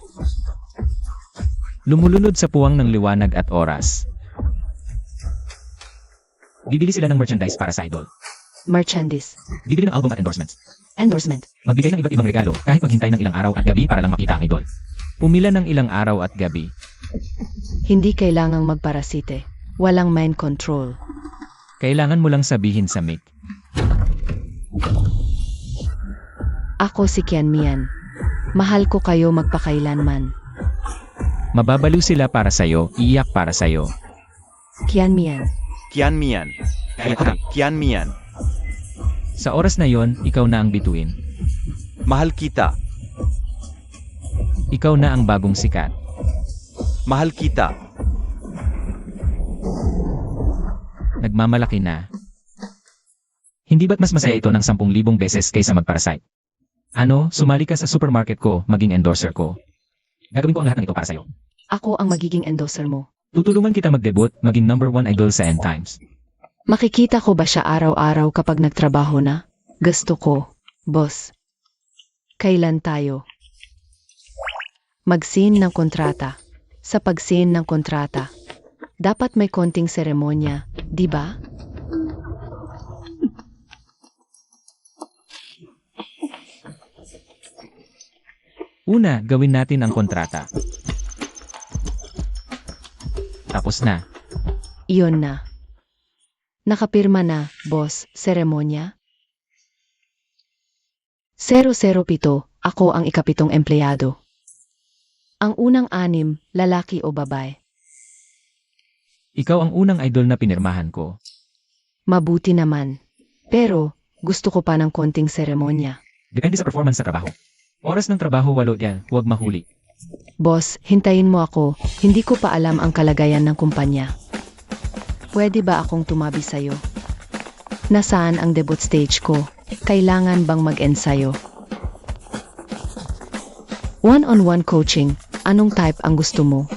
Lumulunod sa puwang ng liwanag at oras. Bibili sila ng merchandise para sa idol. Merchandise. Bibili ng album at endorsements. Endorsement. Magbigay ng iba't ibang regalo kahit maghintay ng ilang araw at gabi para lang makita ang idol. Pumila ng ilang araw at gabi. Hindi kailangang magparasite. Walang mind control. Kailangan mo lang sabihin sa mic. Ako si Kian Mian. Mahal ko kayo magpakailanman. Mababaliw sila para sa'yo, iiyak para sa'yo. Kian Mian. Kian Mian. Kian Mian. Sa oras na yon, ikaw na ang bituin. Mahal kita. Ikaw na ang bagong sikat. Mahal kita. Nagmamalaki na. Hindi ba't mas masaya ito ng 10,000 beses kaysa magparasite? Ano, sumali ka sa supermarket ko, maging endorser ko. Gagawin ko ang lahat ng ito para sa'yo. Ako ang magiging endorser mo. Tutulungan kita mag-debut, maging #1 idol sa end times. Makikita ko ba siya araw-araw kapag nagtrabaho na? Gusto ko, boss. Kailan tayo? Mag-sign ng kontrata. Sa pag-sign ng kontrata, dapat may konting seremonya, di ba? Una, gawin natin ang kontrata. Tapos na. Iyon na. Nakapirma na, boss, seremonya? 007, ako ang ikapitong empleyado. Ang unang 6, lalaki o babae? Ikaw ang unang idol na pinirmahan ko. Mabuti naman. Pero, gusto ko pa ng konting seremonya. Depende sa performance sa trabaho. Oras ng trabaho 8 yan, huwag mahuli. Boss, hintayin mo ako. Hindi ko pa alam ang kalagayan ng kumpanya. Pwede ba akong tumabi sa'yo? Nasaan ang debut stage ko? Kailangan bang mag-ensayo? One-on-one coaching. Anong type ang gusto mo?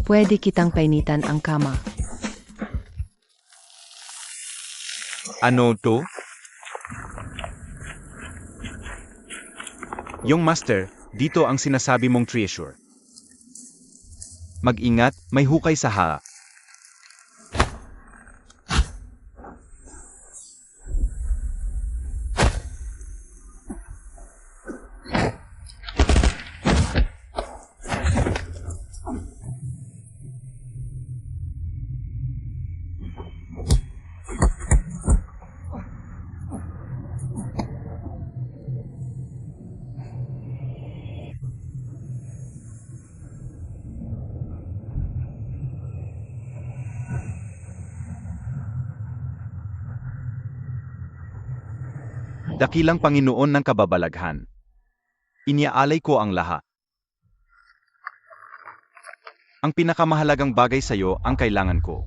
Pwede kitang painitan ang kama. Ano to? Yung master, dito ang sinasabi mong treasure. Mag-ingat, may hukay sa haa. Dakilang Panginoon ng kababalaghan. Iniaalay ko ang lahat. Ang pinakamahalagang bagay sa iyo ang kailangan ko.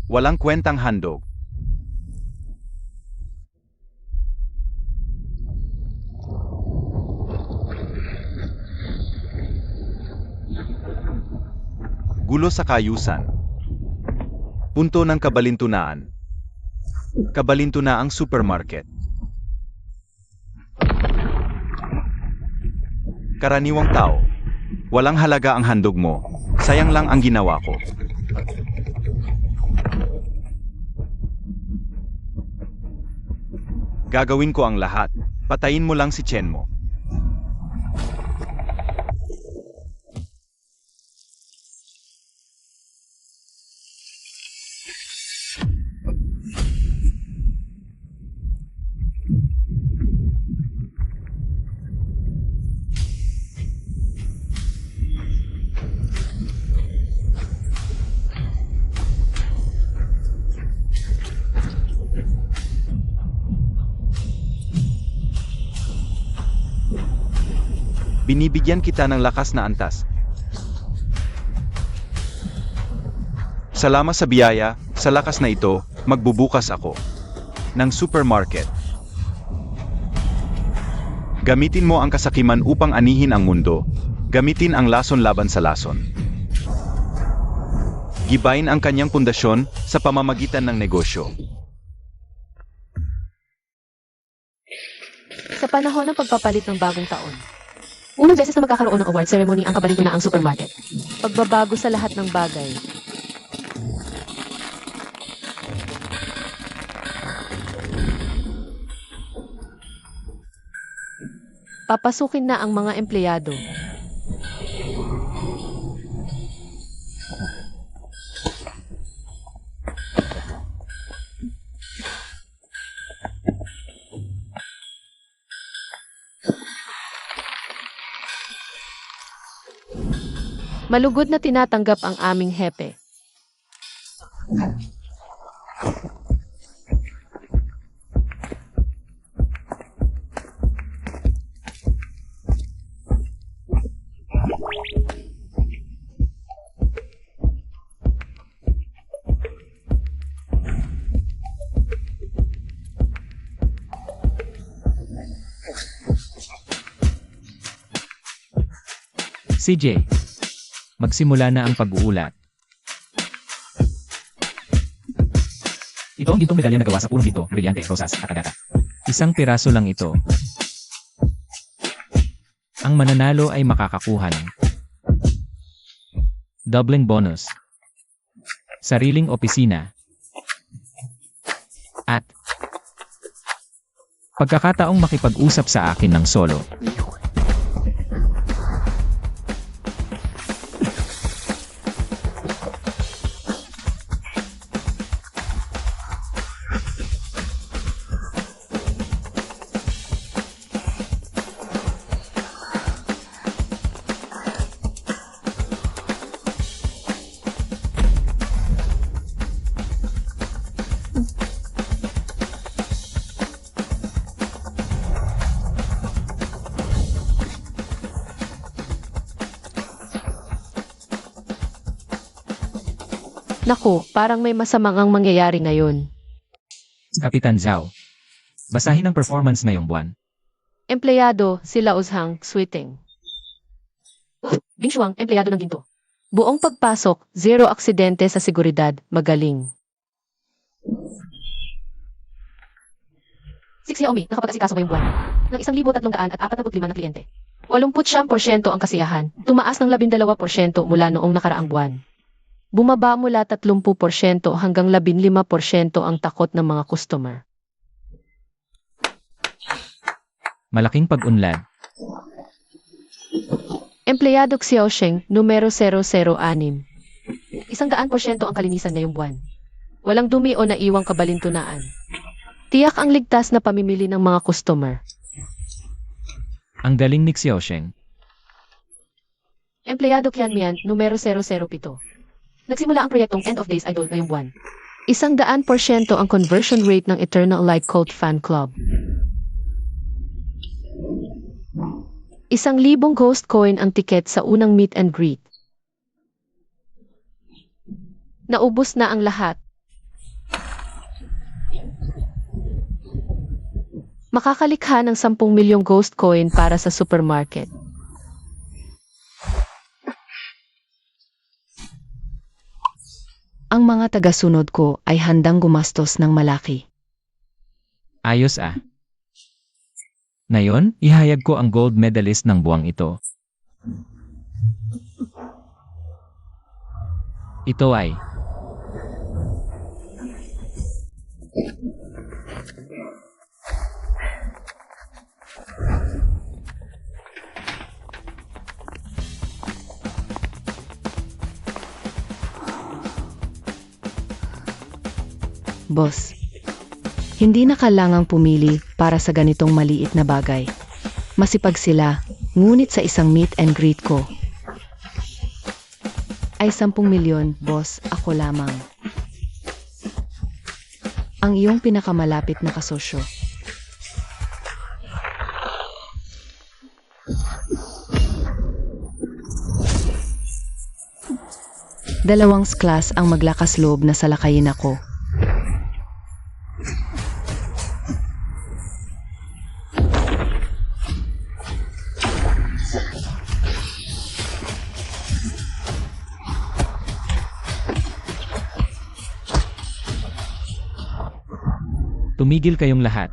Walang kwentang handog. Gulo sa kayusan. Punto ng kabalintunaan. Kabalintunaang supermarket. Karaniwang tao. Walang halaga ang handog mo. Sayang lang ang ginawa ko. Gagawin ko ang lahat. Patayin mo lang si Chen mo. Binibigyan kita ng lakas na antas. Salamat sa biyaya, sa lakas na ito, magbubukas ako ng supermarket. Gamitin mo ang kasakiman upang anihin ang mundo. Gamitin ang lason laban sa lason. Gibayin ang kanyang pundasyon sa pamamagitan ng negosyo. Sa panahon ng pagpapalit ng bagong taon, unang beses na magkakaroon ng award ceremony ang kabalintunaang supermarket. Pagbabago sa lahat ng bagay. Papasukin na ang mga empleyado. Malugod na tinatanggap ang aming hepe. CJ, Magsimula na ang pag-uulat. Ito ang gintong medalya na gawa sa purong ginto, brilyante, rosas, at agata. Isang piraso lang ito. Ang mananalo ay makakakuha ng doubling bonus, sariling opisina, at pagkakataong makipag-usap sa akin ng solo. Naku, parang may masamang ang mangyayari ngayon. Kapitan Zhao, basahin ang performance ngayong buwan. Empleyado, sila Uzhang, Sweeting. Bingshuang, empleyado ng ginto. Buong pagpasok, zero aksidente sa seguridad, magaling. Si Xiaomi, nakapag-asikaso ngayong buwan ng 1,345 na kliyente. 80% ang kasiyahan, tumaas ng 12% mula noong nakaraang buwan. Bumaba mula 30% hanggang 15% ang takot ng mga customer. Malaking pag-unlad. Empleyado Xiaosheng, numero 006. 100% ang kalinisan ngayong buwan. Walang dumi o naiwang kabalintunaan. Tiyak ang ligtas na pamimili ng mga customer. Ang galing ni Xiaosheng. Empleyado Qianmian, numero 007. Nagsimula ang proyektong End of Days Idol ngayong buwan. 100% ang conversion rate ng Eternal Light Cult Fan Club. 1,000 ghost coin ang tiket sa unang meet and greet. Naubos na ang lahat. Makakalikha ng 10 milyong ghost coin para sa supermarket. Ang mga tagasunod ko ay handang gumastos ng malaki. Ayos ah. Ngayon, ihayag ko ang gold medalist ng buwang ito. Ito ay Boss, hindi na kailangang pumili para sa ganitong maliit na bagay. Masipag sila, ngunit sa isang meet and greet ko ay 10 milyon, boss, ako lamang. Ang iyong pinakamalapit na kasosyo. Dalawang class ang maglakas loob na salakayin ako. tumigil kayong lahat.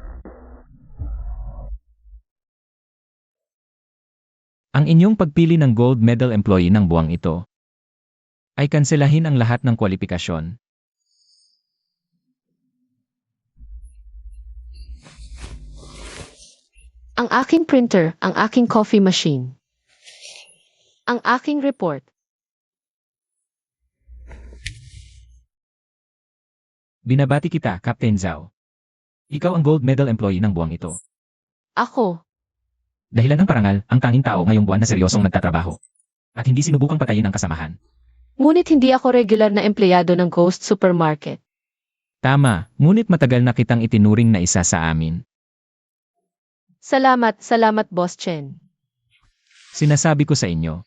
Ang inyong pagpili ng gold medal employee ng buwang ito ay kanselahin ang lahat ng kwalifikasyon. Ang aking printer, ang aking coffee machine. Ang aking report. Binabati kita, Captain Zhao. Ikaw ang gold medal employee ng buwang ito. Ako, Dahilan ng parangal, ang tanging tao ngayong buwan na seryosong nagtatrabaho. At hindi sinubukang patayin ang kasamahan. ngunit hindi ako regular na empleyado ng Ghost Supermarket. Tama, ngunit matagal na kitang itinuring na isa sa amin. Salamat, salamat Boss Chen. Sinasabi ko sa inyo.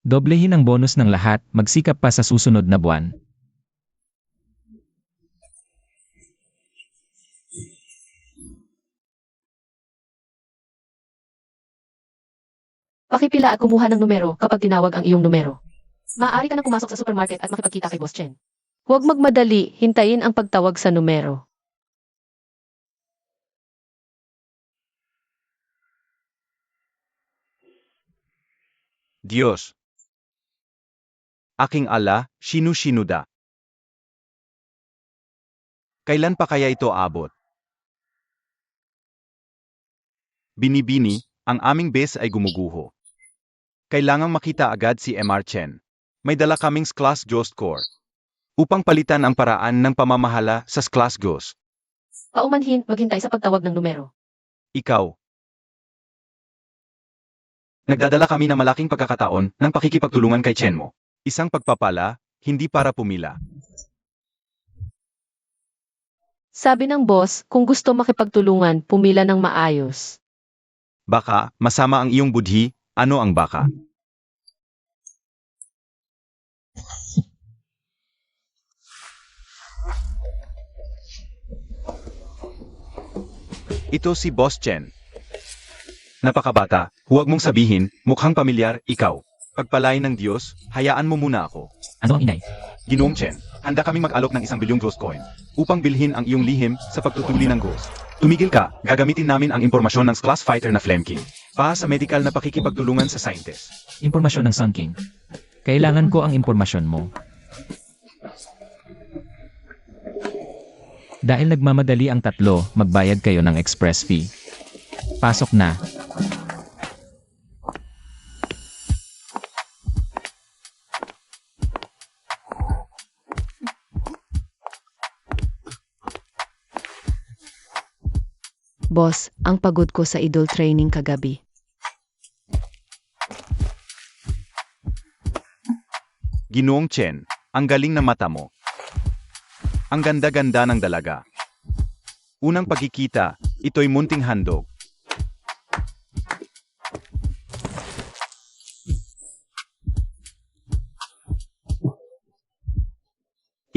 Doblehin ang bonus ng lahat, magsikap pa sa susunod na buwan. Pakipila at kumuha ng numero kapag tinawag ang iyong numero. Maaari ka nang pumasok sa supermarket at makipagkita kay Boss Chen. Huwag magmadali, hintayin ang pagtawag sa numero. Diyos. Aking ala, sinu-sinuda. Kailan pa kaya ito abot? Binibini, ang aming base ay gumuguho. Kailangang makita agad si Mr. Chen. May dala kaming class Ghost Core. Upang palitan ang paraan ng pamamahala sa class Ghost. Paumanhin, maghintay sa pagtawag ng numero. Ikaw. Nagdadala kami ng malaking pagkakataon ng pakikipagtulungan kay Chen mo. Isang pagpapala, hindi para pumila. Sabi ng boss, kung gusto makipagtulungan, pumila ng maayos. Baka, masama ang iyong budhi, ano ang baka? Ito si Boss Chen. Napakabata, huwag mong sabihin, mukhang pamilyar, ikaw. Pagpalain ng Diyos, hayaan mo muna ako. Ano ang inay? Ginoong Chen, handa kaming mag-alok ng 1 bilyong Ghost Coin upang bilhin ang iyong lihim sa pagtutuli ng Ghost. Tumigil ka, gagamitin namin ang impormasyon ng class fighter na Flame King. Para sa medical na pakikipagtulungan sa scientist. Impormasyon ng Sun King. Kailangan ko ang impormasyon mo. Dahil nagmamadali ang tatlo, magbayad kayo ng express fee. Pasok na. Boss, ang pagod ko sa idol training kagabi. Ginoong Chen, ang galing na mata mo. Ang ganda-ganda ng dalaga. Unang pagkikita, ito'y munting handog.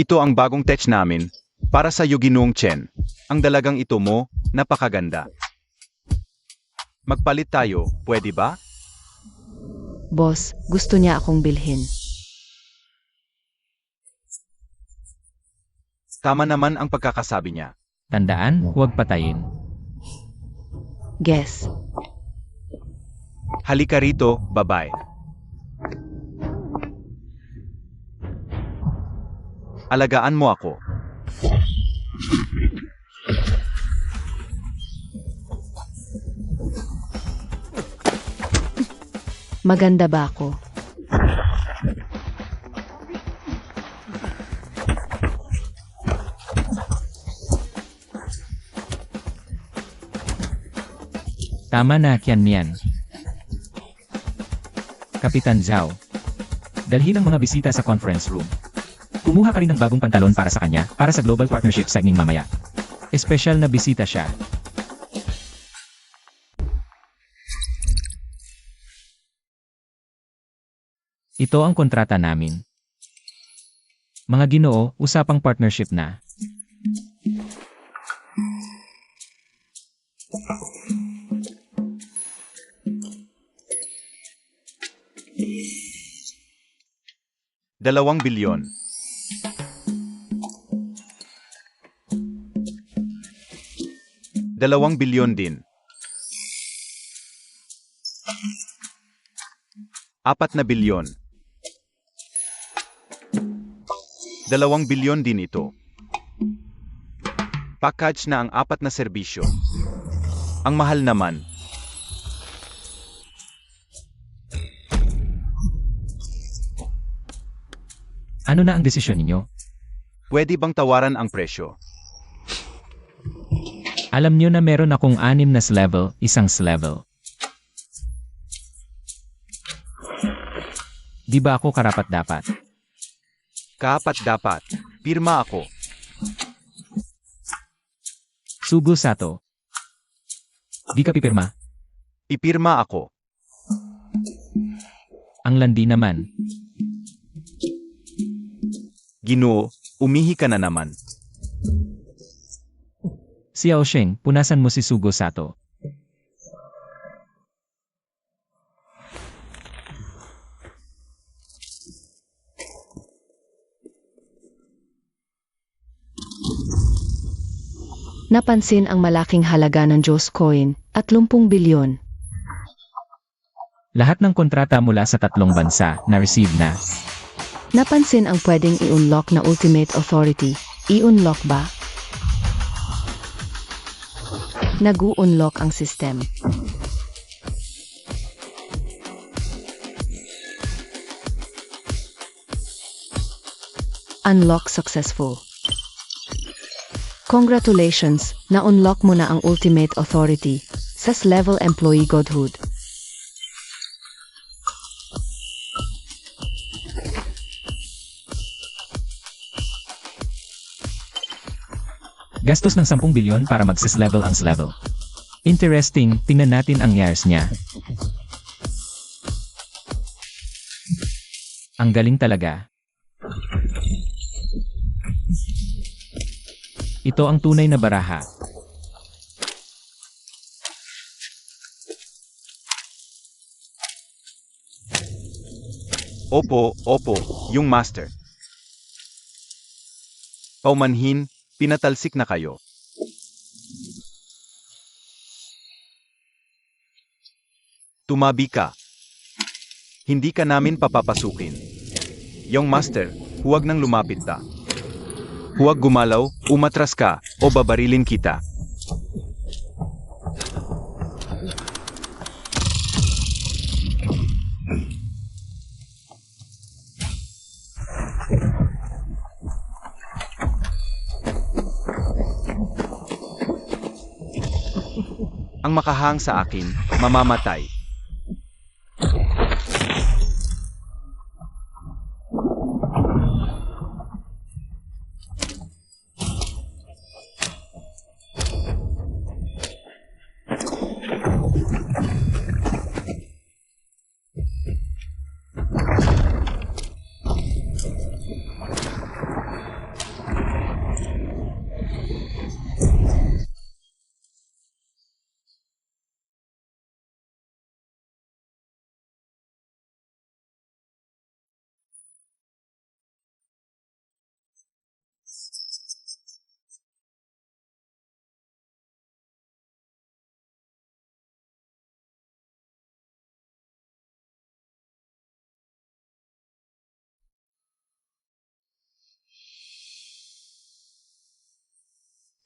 Ito ang bagong tech namin, para sa iyo Ginoong Chen. Ang dalagang ito mo, napakaganda. Magpalit tayo, pwede ba? Boss, gusto niya akong bilhin. Tama naman ang pagkakasabi niya. Tandaan, huwag patayin. Guess. Halika rito, babae. Alagaan mo ako. Maganda ba ako? Tama na, Qianmian. Kapitan Zhao. Dalhin ang mga bisita sa conference room. Kumuha ka rin ng bagong pantalon para sa kanya, para sa Global Partnership signing mamaya. Espesyal na bisita siya. Ito ang kontrata namin. Mga Ginoo, usapang partnership na. $2 bilyon. $2 bilyon din. 4 bilyon. 2 bilyon din ito. Package na ang 4 na serbisyo. Ang mahal naman. Ano na ang desisyon ninyo? Pwede bang tawaran ang presyo? Alam nyo na meron akong 6 na level, isang level. Di ba ako karapat-dapat? Kapat dapat. Pirma ako. Sugo Sato. Di ka pipirma? Ipirma ako. Ang landi naman. Ginoo, umihi ka na naman. Xiao Sheng, punasan mo si Sugo Sato. Napansin ang malaking halaga ng Diyos Coin at 30 bilyon. Lahat ng kontrata mula sa 3 bansa na receive na. Napansin ang pwedeng i-unlock na Ultimate Authority. I-unlock ba? Nag-unlock ang system. Unlock successful. Congratulations, na-unlock mo na ang Ultimate Authority. SAS level employee godhood. Gastos ng 10 bilyon para mag-sis level ang level. Interesting, tingnan natin ang years niya. Ang galing talaga. Ito ang tunay na baraha. Opo, yung master. Paumanhin, pinatalsik na kayo. Tumabi ka. Hindi ka namin papapasukin. Yung master, huwag nang lumapit ta. Huwag gumalaw, umatras ka, o babarilin kita. Ang makahang sa akin, mamamatay.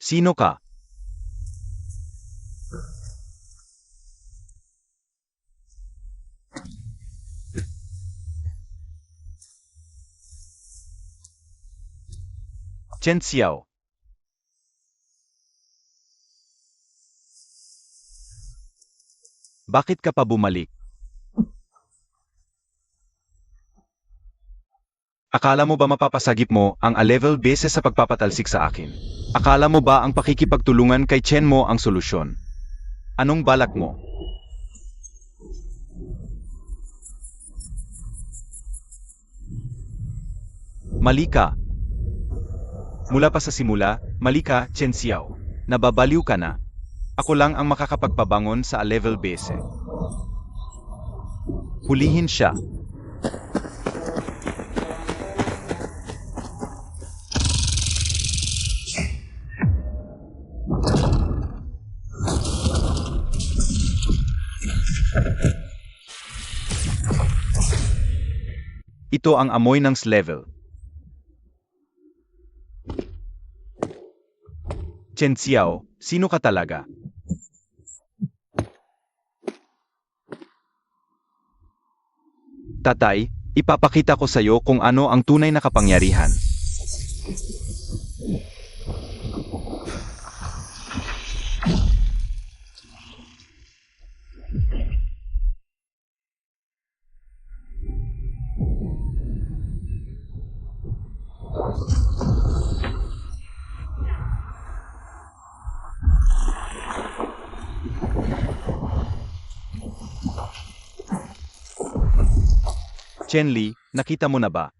Sino ka? Chen Xiao. Bakit ka pa bumalik? Akala mo ba mapapasagip mo ang A-level base sa pagpapatalsik sa akin? Akala mo ba ang pakikipagtulungan kay Chen mo ang solusyon? Anong balak mo? Mali ka. Mula pa sa simula, mali ka, Chen Xiao. Nababaliw ka na. Ako lang ang makakapagpabangon sa A-level base. Hulihin siya. Ito ang amoy ng level. Chen Xiao, sino ka talaga? Tatay, ipapakita ko sa iyo kung ano ang tunay na kapangyarihan. Chen Li, nakita mo na ba?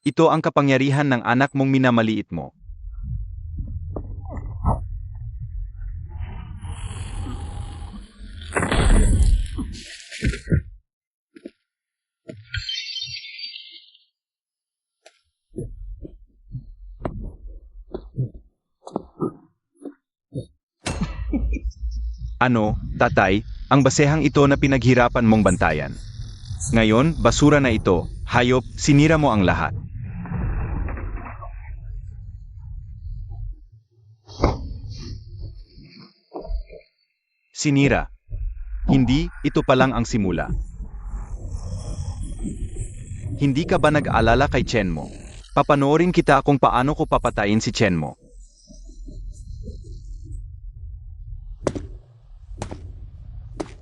Ito ang kapangyarihan ng anak mong minamaliit mo. Ano, tatay, ang basehang ito na pinaghirapan mong bantayan. Ngayon, basura na ito. Hayop, sinira mo ang lahat. Sinira. Hindi, ito pa lang ang simula. Hindi ka ba nag-alala kay Chen mo? Papanoorin kita kung paano ko papatayin si Chen mo.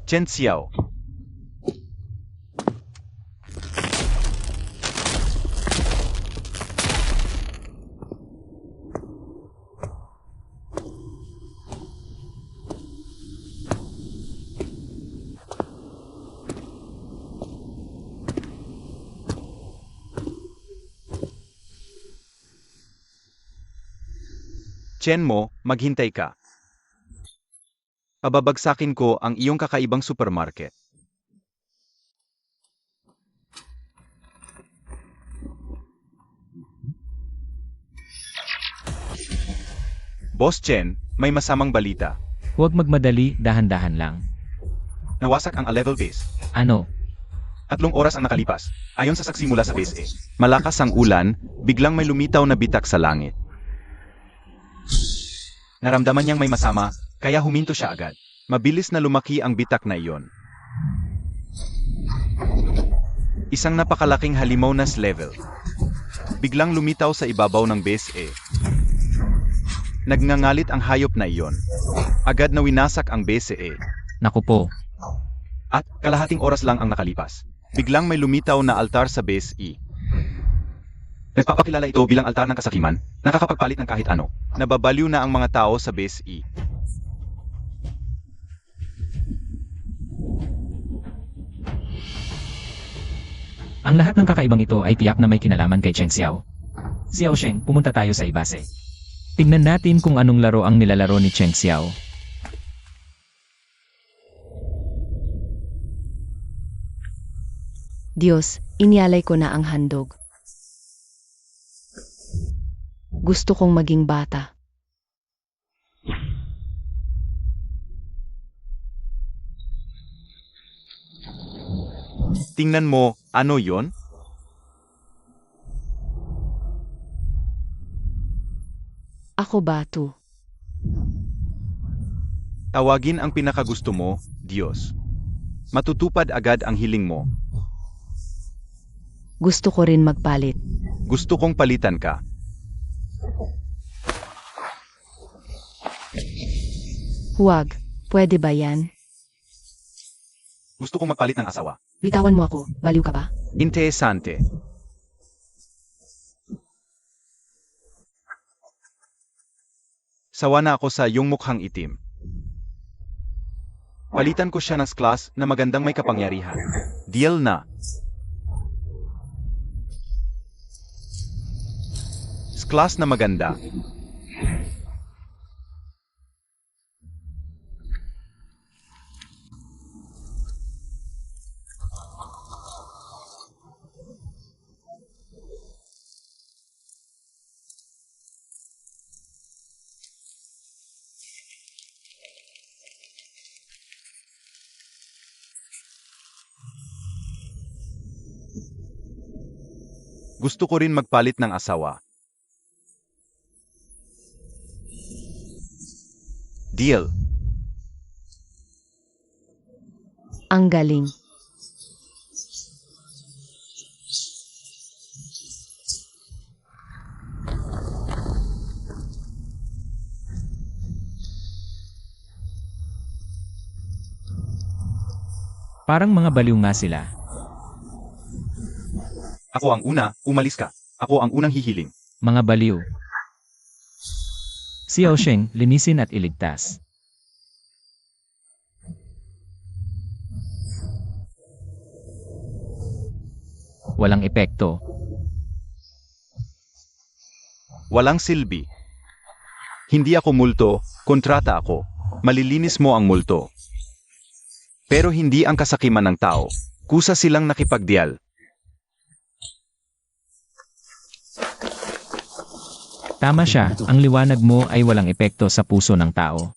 Chen Xiao. Chen mo, maghintay ka. Pababagsakin ko ang iyong kakaibang supermarket. Boss Chen, may masamang balita. Huwag magmadali, dahan-dahan lang. Nawasak ang A-level base. Ano? 3 oras ang nakalipas. Ayon sa saksi mula sa base A. Malakas ang ulan, biglang may lumitaw na bitak sa langit. Naramdaman niyang may masama, kaya huminto siya agad. Mabilis na lumaki ang bitak na iyon. Isang napakalaking halimaw na level. Biglang lumitaw sa ibabaw ng base A. Nagngangalit ang hayop na iyon. Agad na winasak ang base A. Naku po. At kalahating oras lang ang nakalipas. Biglang may lumitaw na altar sa base E. Nagpapakilala ito bilang altar ng kasakiman, nakakapagpalit ng kahit ano. Nababaliw na ang mga tao sa base E. Ang lahat ng kakaibang ito ay tiyak na may kinalaman kay Chen Xiao. Xiao Sheng, pumunta tayo sa ibase. Tingnan natin kung anong laro ang nilalaro ni Chen Xiao. Diyos, inialay ko na ang handog. Gusto kong maging bata. Tingnan mo, ano yon? Ako batu. Tawagin ang pinakagusto mo, Diyos. Matutupad agad ang hiling mo. Gusto ko rin magpalit. Gusto kong palitan ka. Huwag, pwede ba yan? Gusto kong magpalit ng asawa. Bitawan mo ako, baliw ka ba? Interesante. Sawa na ako sa iyong mukhang itim. Palitan ko siya ng class na magandang may kapangyarihan. Deal na. Class na maganda. Gusto ko rin magpalit ng asawa. Deal. Ang galing. Parang mga baliw nga sila. Ako ang una, umalis ka. Ako ang unang hihiling. Mga baliw. Xiao Sheng, linisin at iligtas. Walang epekto. Walang silbi. Hindi ako multo, kontrata ako. Malilinis mo ang multo. Pero hindi ang kasakiman ng tao. Kusa silang nakipagdial. Tama siya, ang liwanag mo ay walang epekto sa puso ng tao.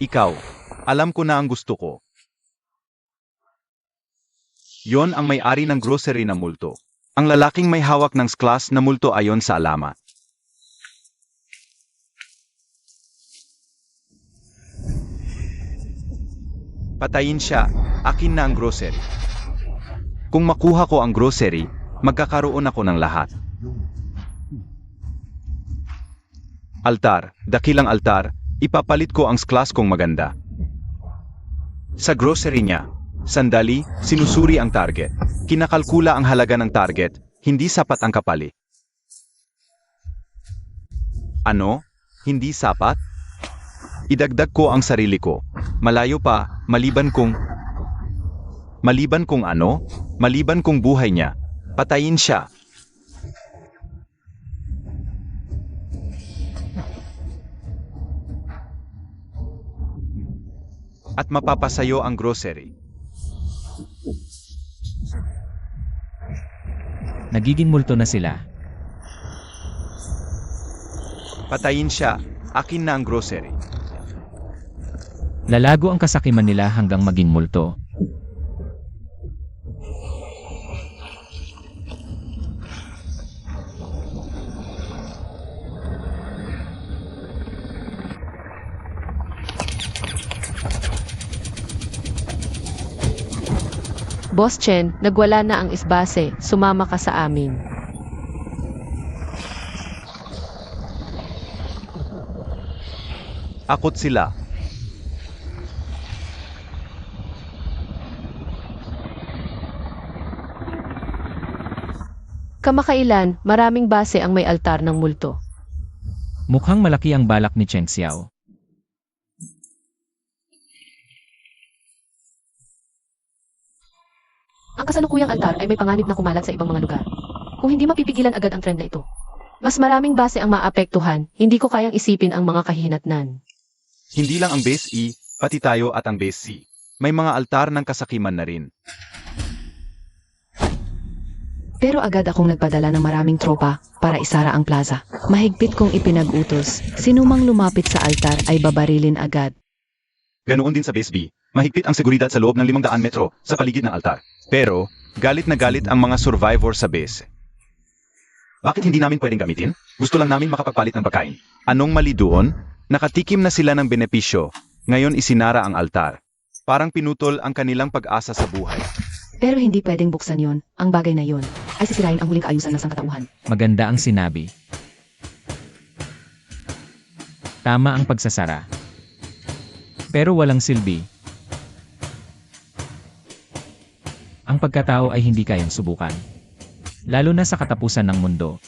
Ikaw, alam ko na ang gusto ko. Yon ang may-ari ng grocery na multo. Ang lalaking may hawak ng sklas na multo ayon sa alamat. Patayin siya, akin na ang grocery. Kung makuha ko ang grocery, magkakaroon ako ng lahat. Altar, dakilang altar, ipapalit ko ang sklas kong maganda. Sa grocery niya, sandali, sinusuri ang target. Kinakalkula ang halaga ng target, hindi sapat ang kapali. Ano? Hindi sapat? Idagdag ko ang sarili ko. Malayo pa, maliban kung ano? Maliban kung buhay niya. Patayin siya. At mapapasayo ang grocery. Nagiging multo na sila. Patayin siya, akin na ang grocery. Lalago ang kasakiman nila hanggang maging multo. Boss Chen, nagwala na ang isbase, sumama ka sa amin. Akot sila. Kamakailan, maraming base ang may altar ng multo. Mukhang malaki ang balak ni Chen Xiao. Ang kasalukuyang altar ay may panganib na kumalat sa ibang mga lugar. Kung hindi mapipigilan agad ang trend na ito, mas maraming base ang maapektuhan, hindi ko kayang isipin ang mga kahihinatnan. Hindi lang ang base E, pati tayo at ang base C. May mga altar ng kasakiman na rin. Pero agad akong nagpadala ng maraming tropa para isara ang plaza. Mahigpit kong ipinag-utos, sinumang lumapit sa altar ay babarilin agad. Ganoon din sa base B. Mahigpit ang seguridad sa loob ng 500 metro sa paligid ng altar. Pero, galit na galit ang mga survivor sa base. Bakit hindi namin pwedeng gamitin? Gusto lang namin makapagpalit ng pagkain. Anong mali doon? Nakatikim na sila ng benepisyo. Ngayon isinara ang altar. Parang pinutol ang kanilang pag-asa sa buhay. Pero hindi pwedeng buksan yon. Ang bagay na yon ay sisirain ang huling kaayusan ng sangkatauhan. Maganda ang sinabi. Tama ang pagsasara. Pero walang silbi. Ang pagkatao ay hindi kayang subukan. Lalo na sa katapusan ng mundo.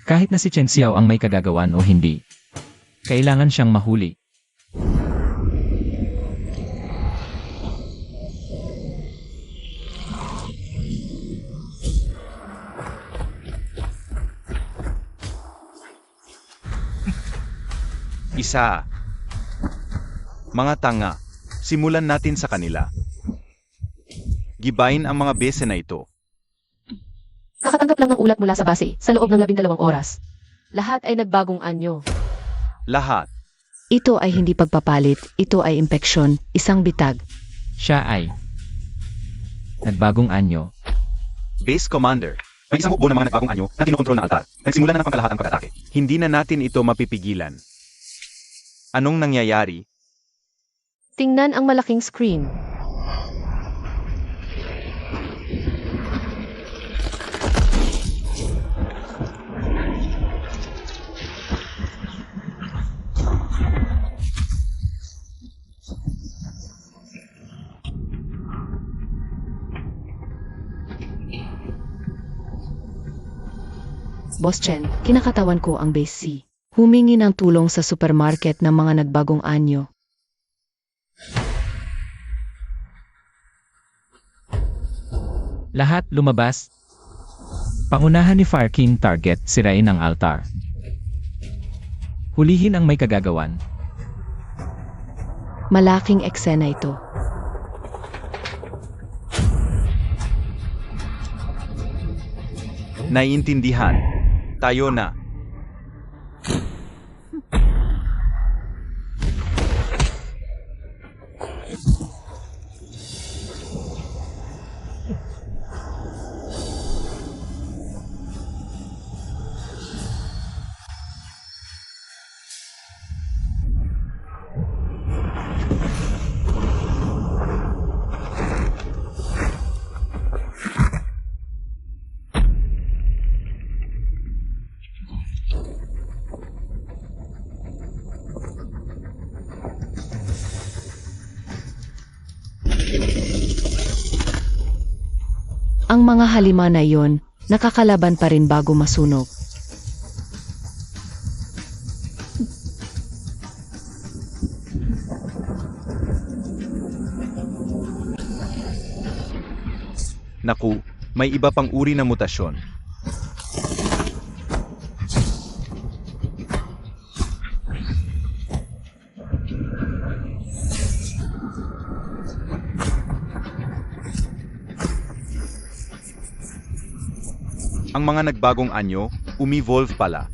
Kahit na si Chen Xiao ang may kagagawan o hindi, kailangan siyang mahuli. Isa. Mga tanga, simulan natin sa kanila. Gibain ang mga bese na ito. Nakatanggap lang ng ulat mula sa base sa loob ng 12 oras. Lahat ay nagbagong anyo. Lahat. Ito ay hindi pagpapalit, ito ay impeksyon, isang bitag. Siya ay nagbagong anyo. Base Commander. May isang hukbo ng mga nagbagong anyo na kinokontrol ng altar. Nagsimula na ng pangkalahatang pag-atake. Hindi na natin ito mapipigilan. Anong nangyayari? Tingnan ang malaking screen. Boss Chen, kinakatawan ko ang base C. Humingi ng tulong sa supermarket ng mga nagbagong anyo. Lahat lumabas. Pangunahan ni Fire King target, sirain ang altar. Hulihin ang may kagagawan. Malaking eksena ito. Naiintindihan. Tayo na. Ang mga halimaw na iyon, nakakalaban pa rin bago masunog. Naku, may iba pang uri ng mutasyon. Ang mga nagbagong anyo, umivolve pala.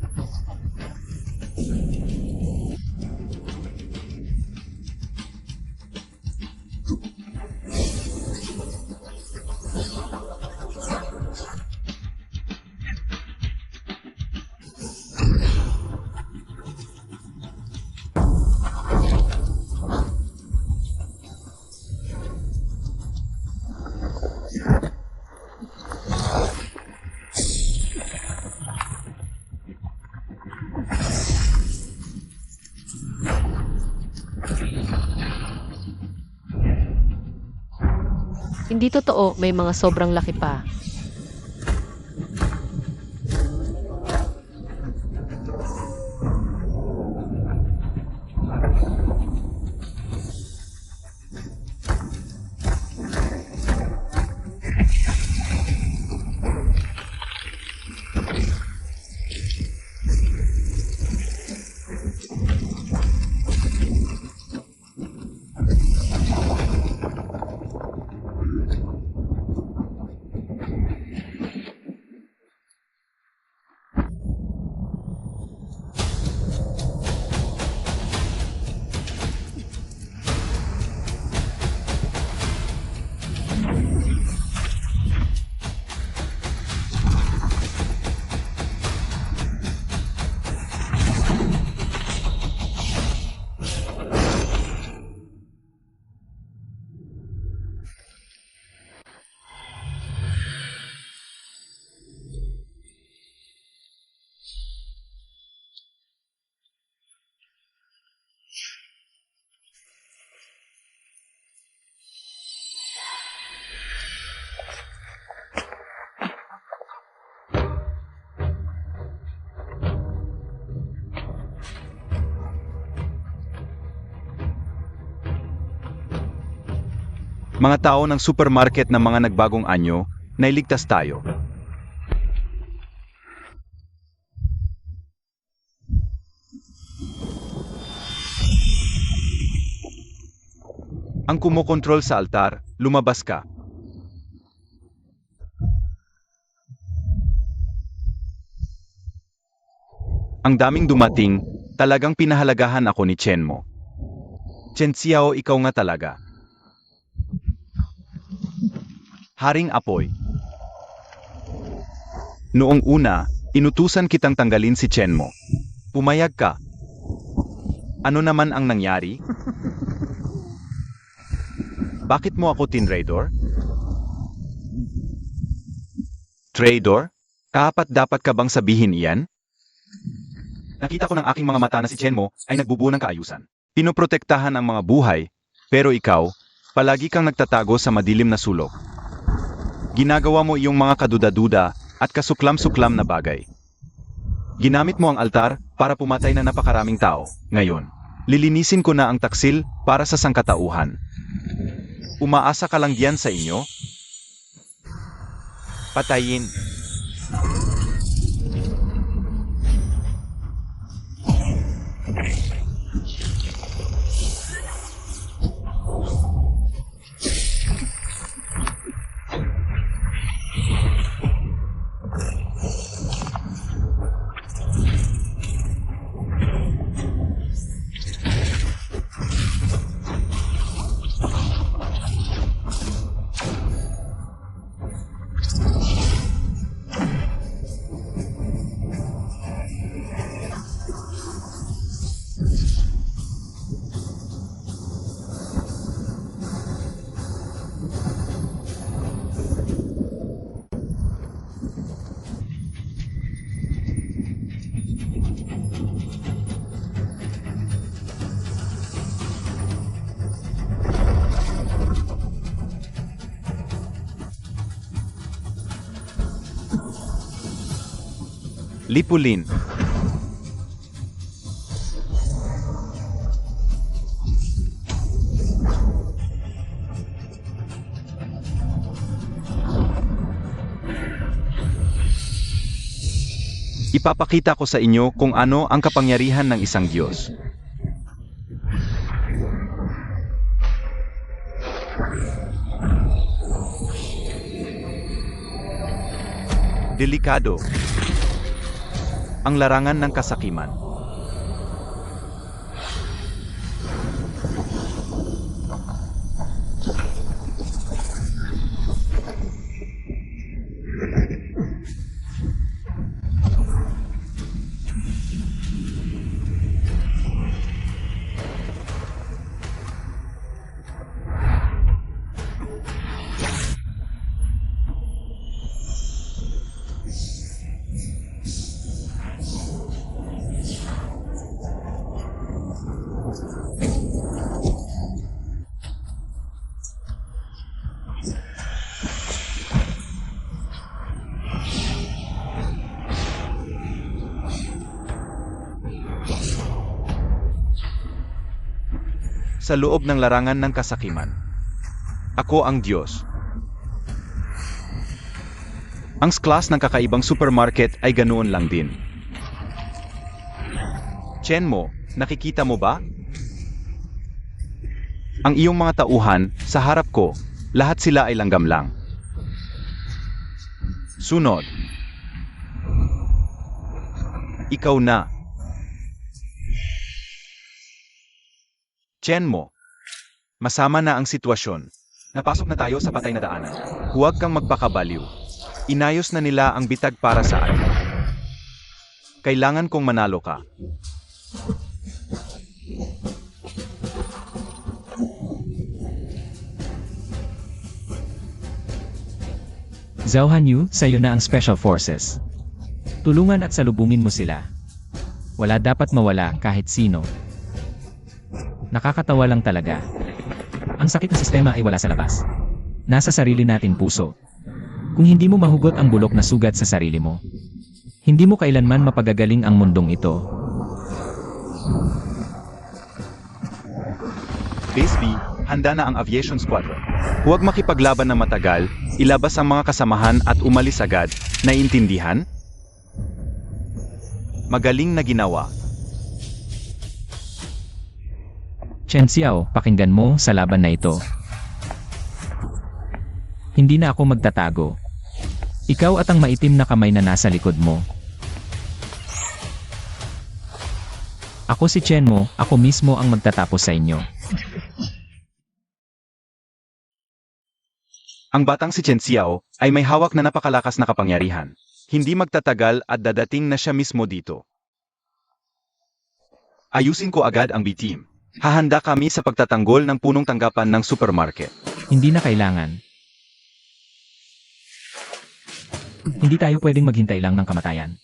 Hindi totoo, may mga sobrang laki pa. Mga tao ng supermarket ng mga nagbagong anyo, nailigtas tayo. Ang kumokontrol sa altar, lumabas ka. Ang daming dumating, talagang pinahalagahan ako ni Chen mo. Chen Xiao, ikaw nga talaga. Haring Apoy. Noong una, inutusan kitang tanggalin si Chen mo. Pumayag ka. Ano naman ang nangyari? Bakit mo ako tinraidor? Traidor? Dapat ka bang sabihin iyan? Nakita ko ng aking mga mata na si Chen mo ay nagbubuo ng kaayusan. Pinoprotektahan ang mga buhay, pero ikaw, palagi kang nagtatago sa madilim na sulok. Ginagawa mo iyong mga kaduda-duda at kasuklam-suklam na bagay. Ginamit mo ang altar para pumatay na napakaraming tao. Ngayon, lilinisin ko na ang taksil para sa sangkatauhan. Umaasa ka lang diyan sa inyo? Patayin. Lipulin. Ipapakita ko sa inyo kung ano ang kapangyarihan ng isang Diyos. Delikado. Ang larangan ng kasakiman. Sa loob ng larangan ng kasakiman. Ako ang Diyos. Ang class ng kakaibang supermarket ay ganoon lang din. Chenmo, nakikita mo ba? Ang iyong mga tauhan, sa harap ko, lahat sila ay langgam lang. Sunod. Ikaw na. Chenmo, masama na ang sitwasyon. Napasok na tayo sa patay na daanan. Huwag kang magpakabaliw. Inayos na nila ang bitag para sa atin. Kailangan kong manalo ka. Zhao Hanyu, sa'yo na ang Special Forces. Tulungan at salubungin mo sila. Wala dapat mawala kahit sino. Nakakatawa lang talaga. Ang sakit na sistema ay wala sa labas. Nasa sarili natin puso. Kung hindi mo mahugot ang bulok na sugat sa sarili mo, hindi mo kailanman mapagagaling ang mundong ito. Base B, handa na ang Aviation Squadron. Huwag makipaglaban na matagal, ilabas ang mga kasamahan at umalis agad. Naiintindihan? Magaling na ginawa. Chen Xiao, pakinggan mo sa laban na ito. Hindi na ako magtatago. Ikaw at ang maitim na kamay na nasa likod mo. Ako si Chenmo, ako mismo ang magtatapos sa inyo. Ang batang si Chen Xiao ay may hawak na napakalakas na kapangyarihan. Hindi magtatagal at dadating na siya mismo dito. Ayusin ko agad ang B-team. Hahanda kami sa pagtatanggol ng punong tanggapan ng supermarket. Hindi na kailangan. Hindi tayo pwedeng maghintay lang ng kamatayan.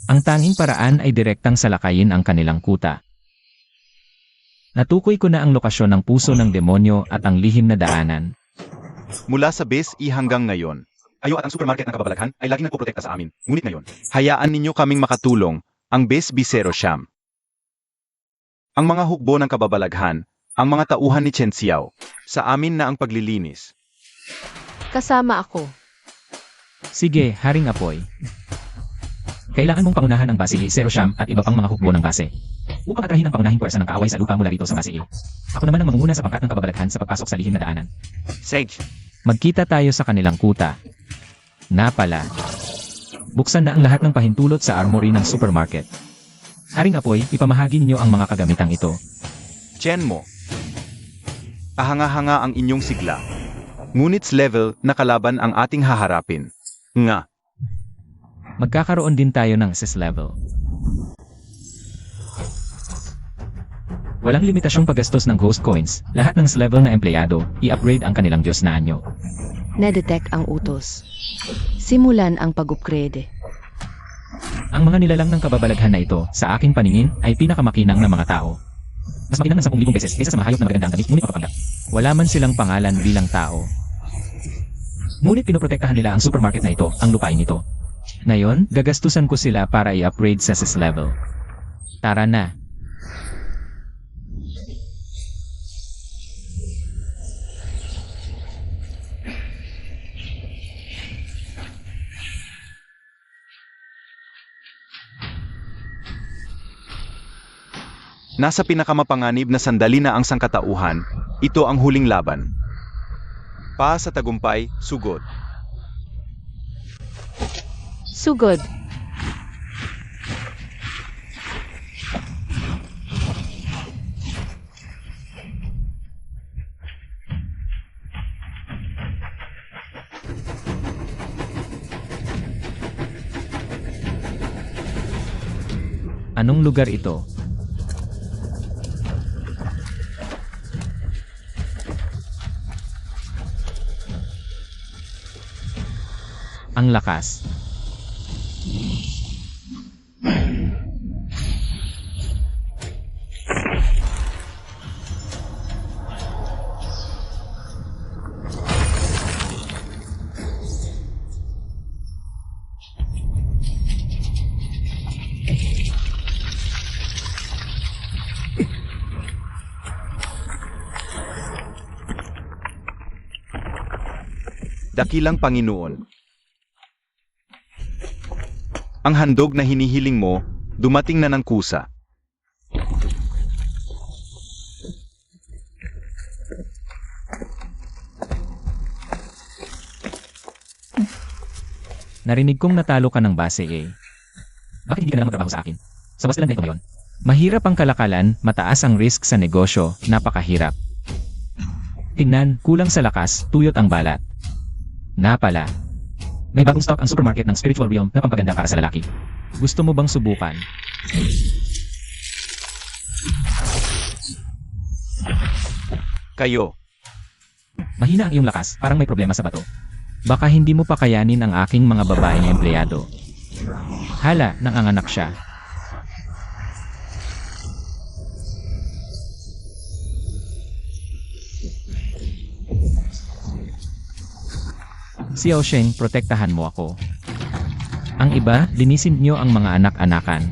Ang tanging paraan ay direktang salakayin ang kanilang kuta. Natukoy ko na ang lokasyon ng puso ng demonyo at ang lihim na daanan. Mula sa Base E hanggang ngayon, ayo at ang supermarket ng kababalaghan ay laging nagpoprotekta sa amin. Ngunit ngayon, hayaan ninyo kaming makatulong, ang Base B0 Sham. Ang mga hukbo ng kababalaghan, ang mga tauhan ni Chen Xiao, sa amin na ang paglilinis. Kasama ako. Sige, Haring Apoy. Kailangan mong pangunahan ang base Zero Sham at iba pang mga hukbo ng base. Upang atrahin ang pangunahing pwersa ng kaaway sa lupa mula rito sa base E. Ako naman ang mangunguna sa pangkat ng kababalaghan sa pagpasok sa lihim na daanan. Sage, Magkita tayo sa kanilang kuta. Na pala. Buksan na ang lahat ng pahintulot sa armory ng supermarket. Haring Apoy, ipamahagi ninyo ang mga kagamitang ito. Chenmo. Ahanga-hanga ang inyong sigla. Ngunit level na kalaban ang ating haharapin. Nga. Magkakaroon din tayo ng SS level. Walang limitasyong paggastos ng ghost coins. Lahat ng level na empleyado, i-upgrade ang kanilang Diyos na anyo. Na-detect ang utos. Simulan ang pag-upgrade. Ang mga nilalang ng kababalaghan na ito, sa aking paningin, ay pinakamakinang na mga tao. Mas makinang ng 10,000 beses kaysa sa mahayop na magandang damit ngunit mapapanggap. Wala man silang pangalan bilang tao. Ngunit pinoprotektahan nila ang supermarket na ito, ang lupain nito. Ngayon, gagastusan ko sila para i-upgrade sa SIS level. Tara na. Nasa pinakamapanganib na sandali na ang sangkatauhan, ito ang huling laban. Pa sa tagumpay, sugod. Sugod. Anong lugar ito? Ang lakas. Dakilang Panginoon. Ang handog na hinihiling mo, dumating na ng kusa. Narinig kong natalo ka ng base eh. Bakit hindi ka na lang magtrabaho sa akin? Sa base lang ganito ngayon. Mahirap ang kalakalan, mataas ang risk sa negosyo, napakahirap. Tingnan, kulang sa lakas, tuyot ang balat. Nga pala. May bagong stock ang supermarket ng Spiritual Realm na pampaganda para sa lalaki. Gusto mo bang subukan? Kayo. Mahina ang iyong lakas, parang may problema sa bato. Baka hindi mo pa kayanin ang aking mga babaeng empleyado. Hala, nanganganak siya. Xiao Sheng, protektahan mo ako. Ang iba, linisin niyo ang mga anak-anakan.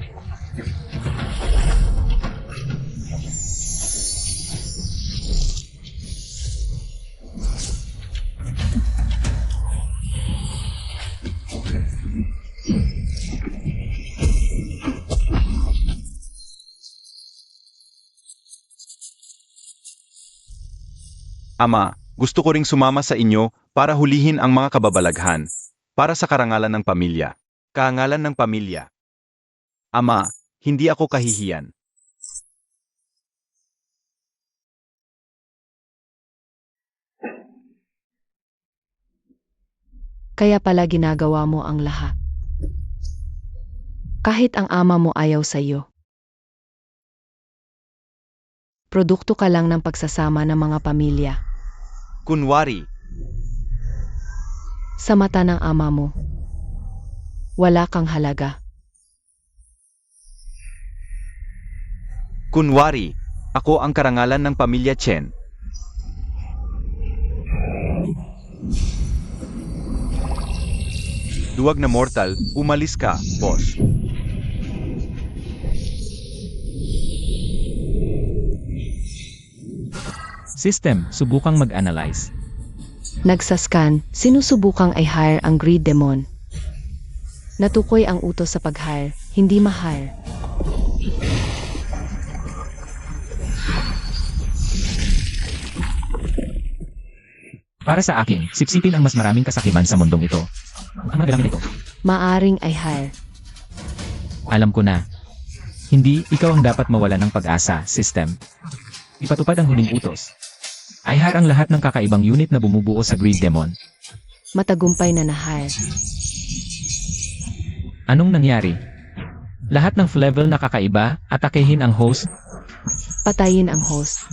Ama, gusto ko ring sumama sa inyo para hulihin ang mga kababalaghan, para sa karangalan ng pamilya. Karangalan ng pamilya. Ama, hindi ako kahihiyan. Kaya pala ginagawa mo ang lahat. Kahit ang ama mo ayaw sa iyo. Produkto ka lang ng pagsasama ng mga pamilya. Kunwari, Sa mata ng ama mo, wala kang halaga. kunwari, ako ang karangalan ng pamilya Chen. Duwag na mortal, umalis ka, boss. System, subukang mag-analyze. Nagsascan, sinusubukang i-hire ang greed demon. Natukoy ang utos sa pag-hire, hindi ma-hire. Para sa akin, sipsipin ang mas maraming kasakiman sa mundong ito. Ang magagamit ito. Maaring i-hire. Alam ko na. Hindi, ikaw ang dapat mawala ng pag-asa, system. Ipatupad ang huling utos. I-hire ang lahat ng kakaibang unit na bumubuo sa Greed Demon. Matagumpay na na-hire. Anong nangyari? Lahat ng level na kakaiba, atakehin ang host. Patayin ang host.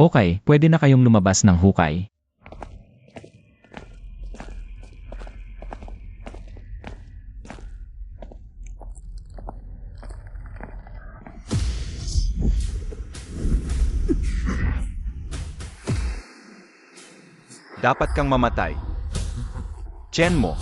Okay, pwede na kayong lumabas ng hukay. Dapat kang mamatay. Chen mo.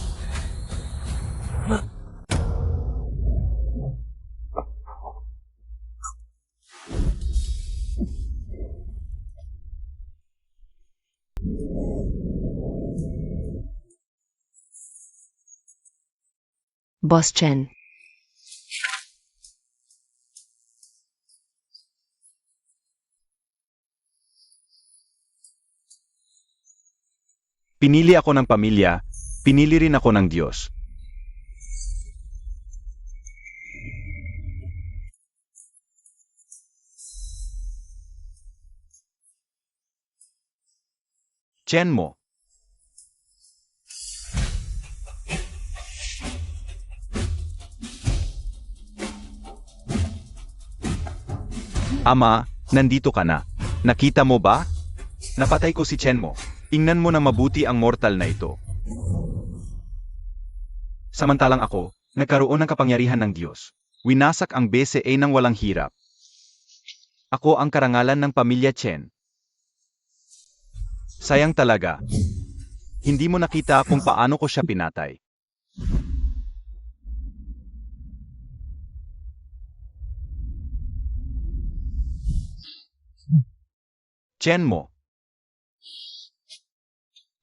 Boss Chen. Pinili ako ng pamilya, pinili rin ako ng Diyos. Chen mo. Ama, nandito ka na. Nakita mo ba? Napatay ko si Chen mo. Tingnan mo na mabuti ang mortal na ito. Samantalang ako, nagkaroon ng kapangyarihan ng Diyos. Winasak ang BCA ng walang hirap. Ako ang karangalan ng pamilya Chen. Sayang talaga. Hindi mo nakita kung paano ko siya pinatay. Chen mo.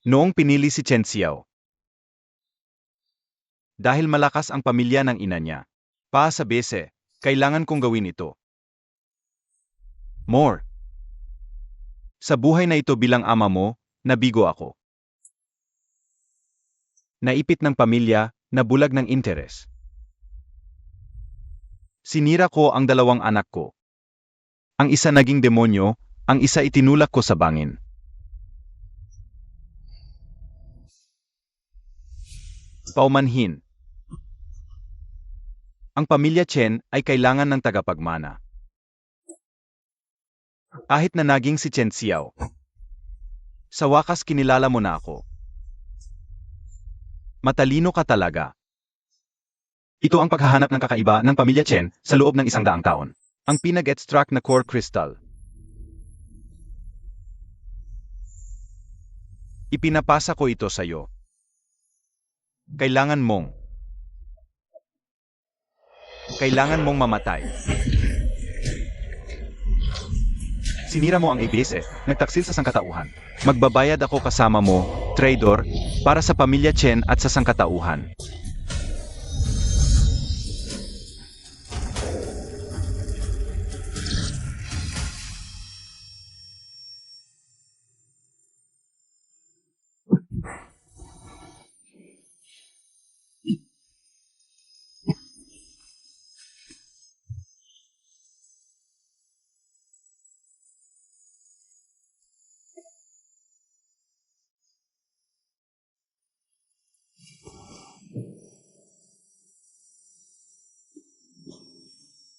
Noong pinili si Chen Xiao. Dahil malakas ang pamilya ng ina niya. Pa sa bese, kailangan kong gawin ito. More. Sa buhay na ito bilang ama mo, nabigo ako. Naipit ng pamilya, nabulag ng interes. Sinira ko ang dalawang anak ko. Ang isa naging demonyo, ang isa itinulak ko sa bangin. Paumanhin. Ang pamilya Chen ay kailangan ng tagapagmana. Kahit na naging si Chen Xiao. Sa wakas kinilala mo na ako. Matalino ka talaga. Ito ang paghahanap ng kakaiba ng pamilya Chen sa loob ng 100 taon. Ang pinag-extract na core crystal. Ipinapasa ko ito sa iyo. Kailangan mong mamatay. Sinira mo ang ABS, nagtaksil sa sangkatauhan. Magbabayad ako kasama mo, traitor, para sa pamilya Chen at sa sangkatauhan.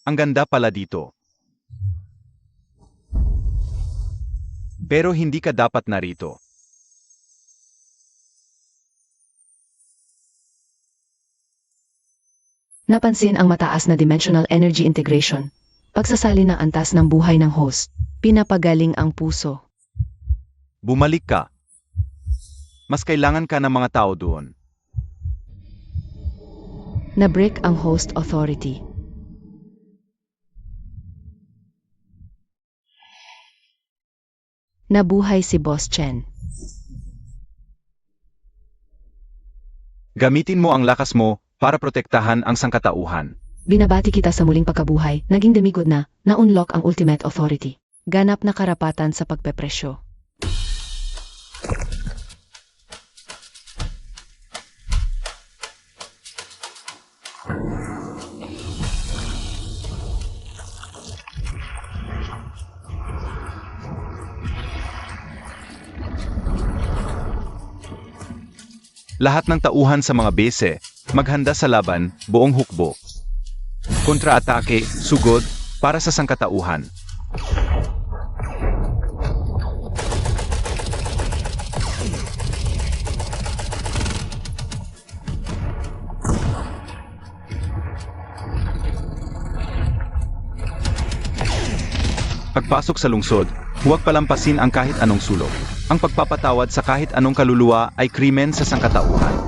Ang ganda pala dito. Pero hindi ka dapat narito. Napansin ang mataas na dimensional energy integration. Pagsasali ng antas ng buhay ng host. Pinapagaling ang puso. Bumalik ka. Mas kailangan ka ng mga tao doon. Na-break ang host authority. Nabuhay si Boss Chen. Gamitin mo ang lakas mo para protektahan ang sangkatauhan. Binabati kita sa muling pagkabuhay, naging demigod na, na-unlock ang ultimate authority. Ganap na karapatan sa pagpepresyo. Lahat ng tauhan sa mga base, maghanda sa laban, buong hukbo. Kontra-atake, sugod, para sa sangkatauhan. pagpasok sa lungsod, huwag palampasin ang kahit anong sulok. Ang pagpapatawad sa kahit anong kaluluwa ay krimen sa sangkatauhan.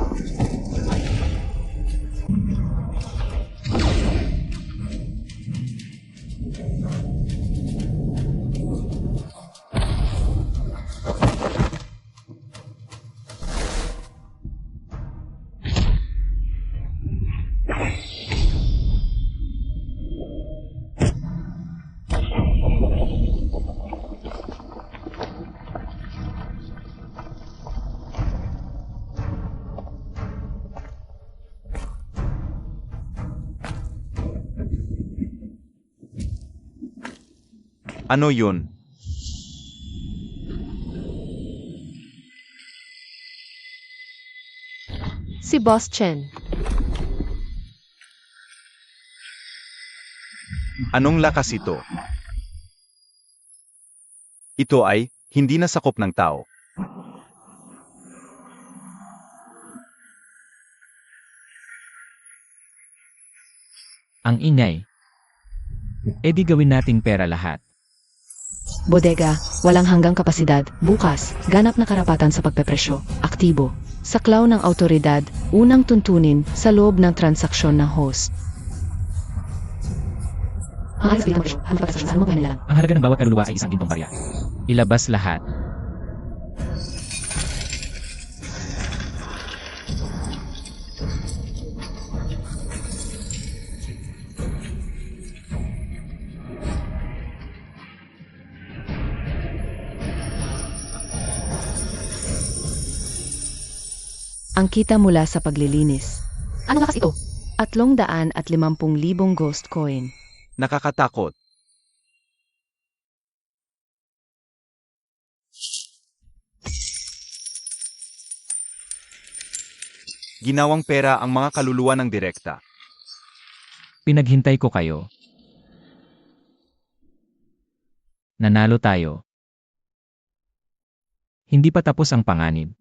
Ano yun? Si Boss Chen. Anong lakas ito? Ito ay hindi na sakop ng tao. Ang ingay. E di gawin nating pera lahat. Bodega, walang hanggang kapasidad, bukas, ganap na karapatan sa pagpepresyo, aktibo. Saklaw ng autoridad, unang tuntunin sa loob ng transaksyon ng host. Ang alas bilang presyo, halos pagkasasyon, saan mo kanilang? Ang halaga ng bawat kaluluwa ay isang gintong barya. Ilabas lahat. Ang kita mula sa paglilinis. Anong lakas ito? 350,000 ghost coin. Nakakatakot. Ginawang pera ang mga kaluluwa ng direkta. Pinaghintay ko kayo. Nanalo tayo. Hindi pa tapos ang panganib.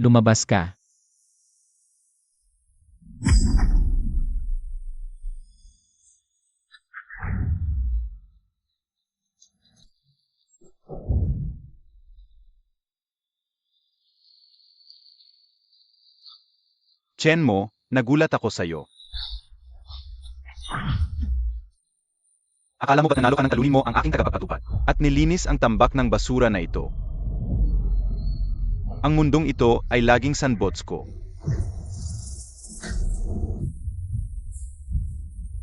Lumabas ka. Chen mo, nagulat ako sa'yo. Akala mo ba't nanalo ka ng talunin mo ang aking tagapagpatupad? At nilinis ang tambak ng basura na ito. Ang mundong ito ay laging sandbox ko.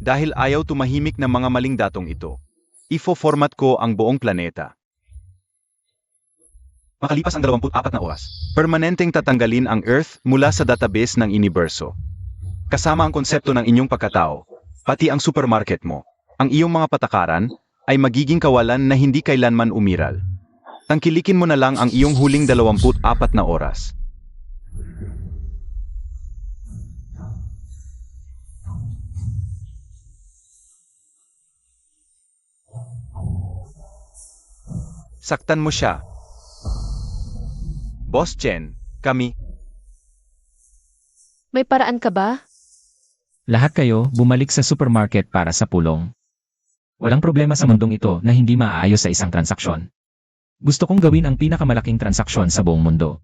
Dahil ayaw tumahimik ng mga maling datong ito, ifo-format ko ang buong planeta. Makalipas ang 24 na oras, permanenteng tatanggalin ang Earth mula sa database ng universo. Kasama ang konsepto ng inyong pagkatao, pati ang supermarket mo. Ang iyong mga patakaran ay magiging kawalan na hindi kailanman umiral. Tangkilikin mo na lang ang iyong huling 24 na oras. Saktan mo siya. Boss Chen, kami. May paraan ka ba? Lahat kayo bumalik sa supermarket para sa pulong. Walang problema sa mundong ito na hindi maaayos sa isang transaksyon. Gusto kong gawin ang pinakamalaking transaksyon sa buong mundo.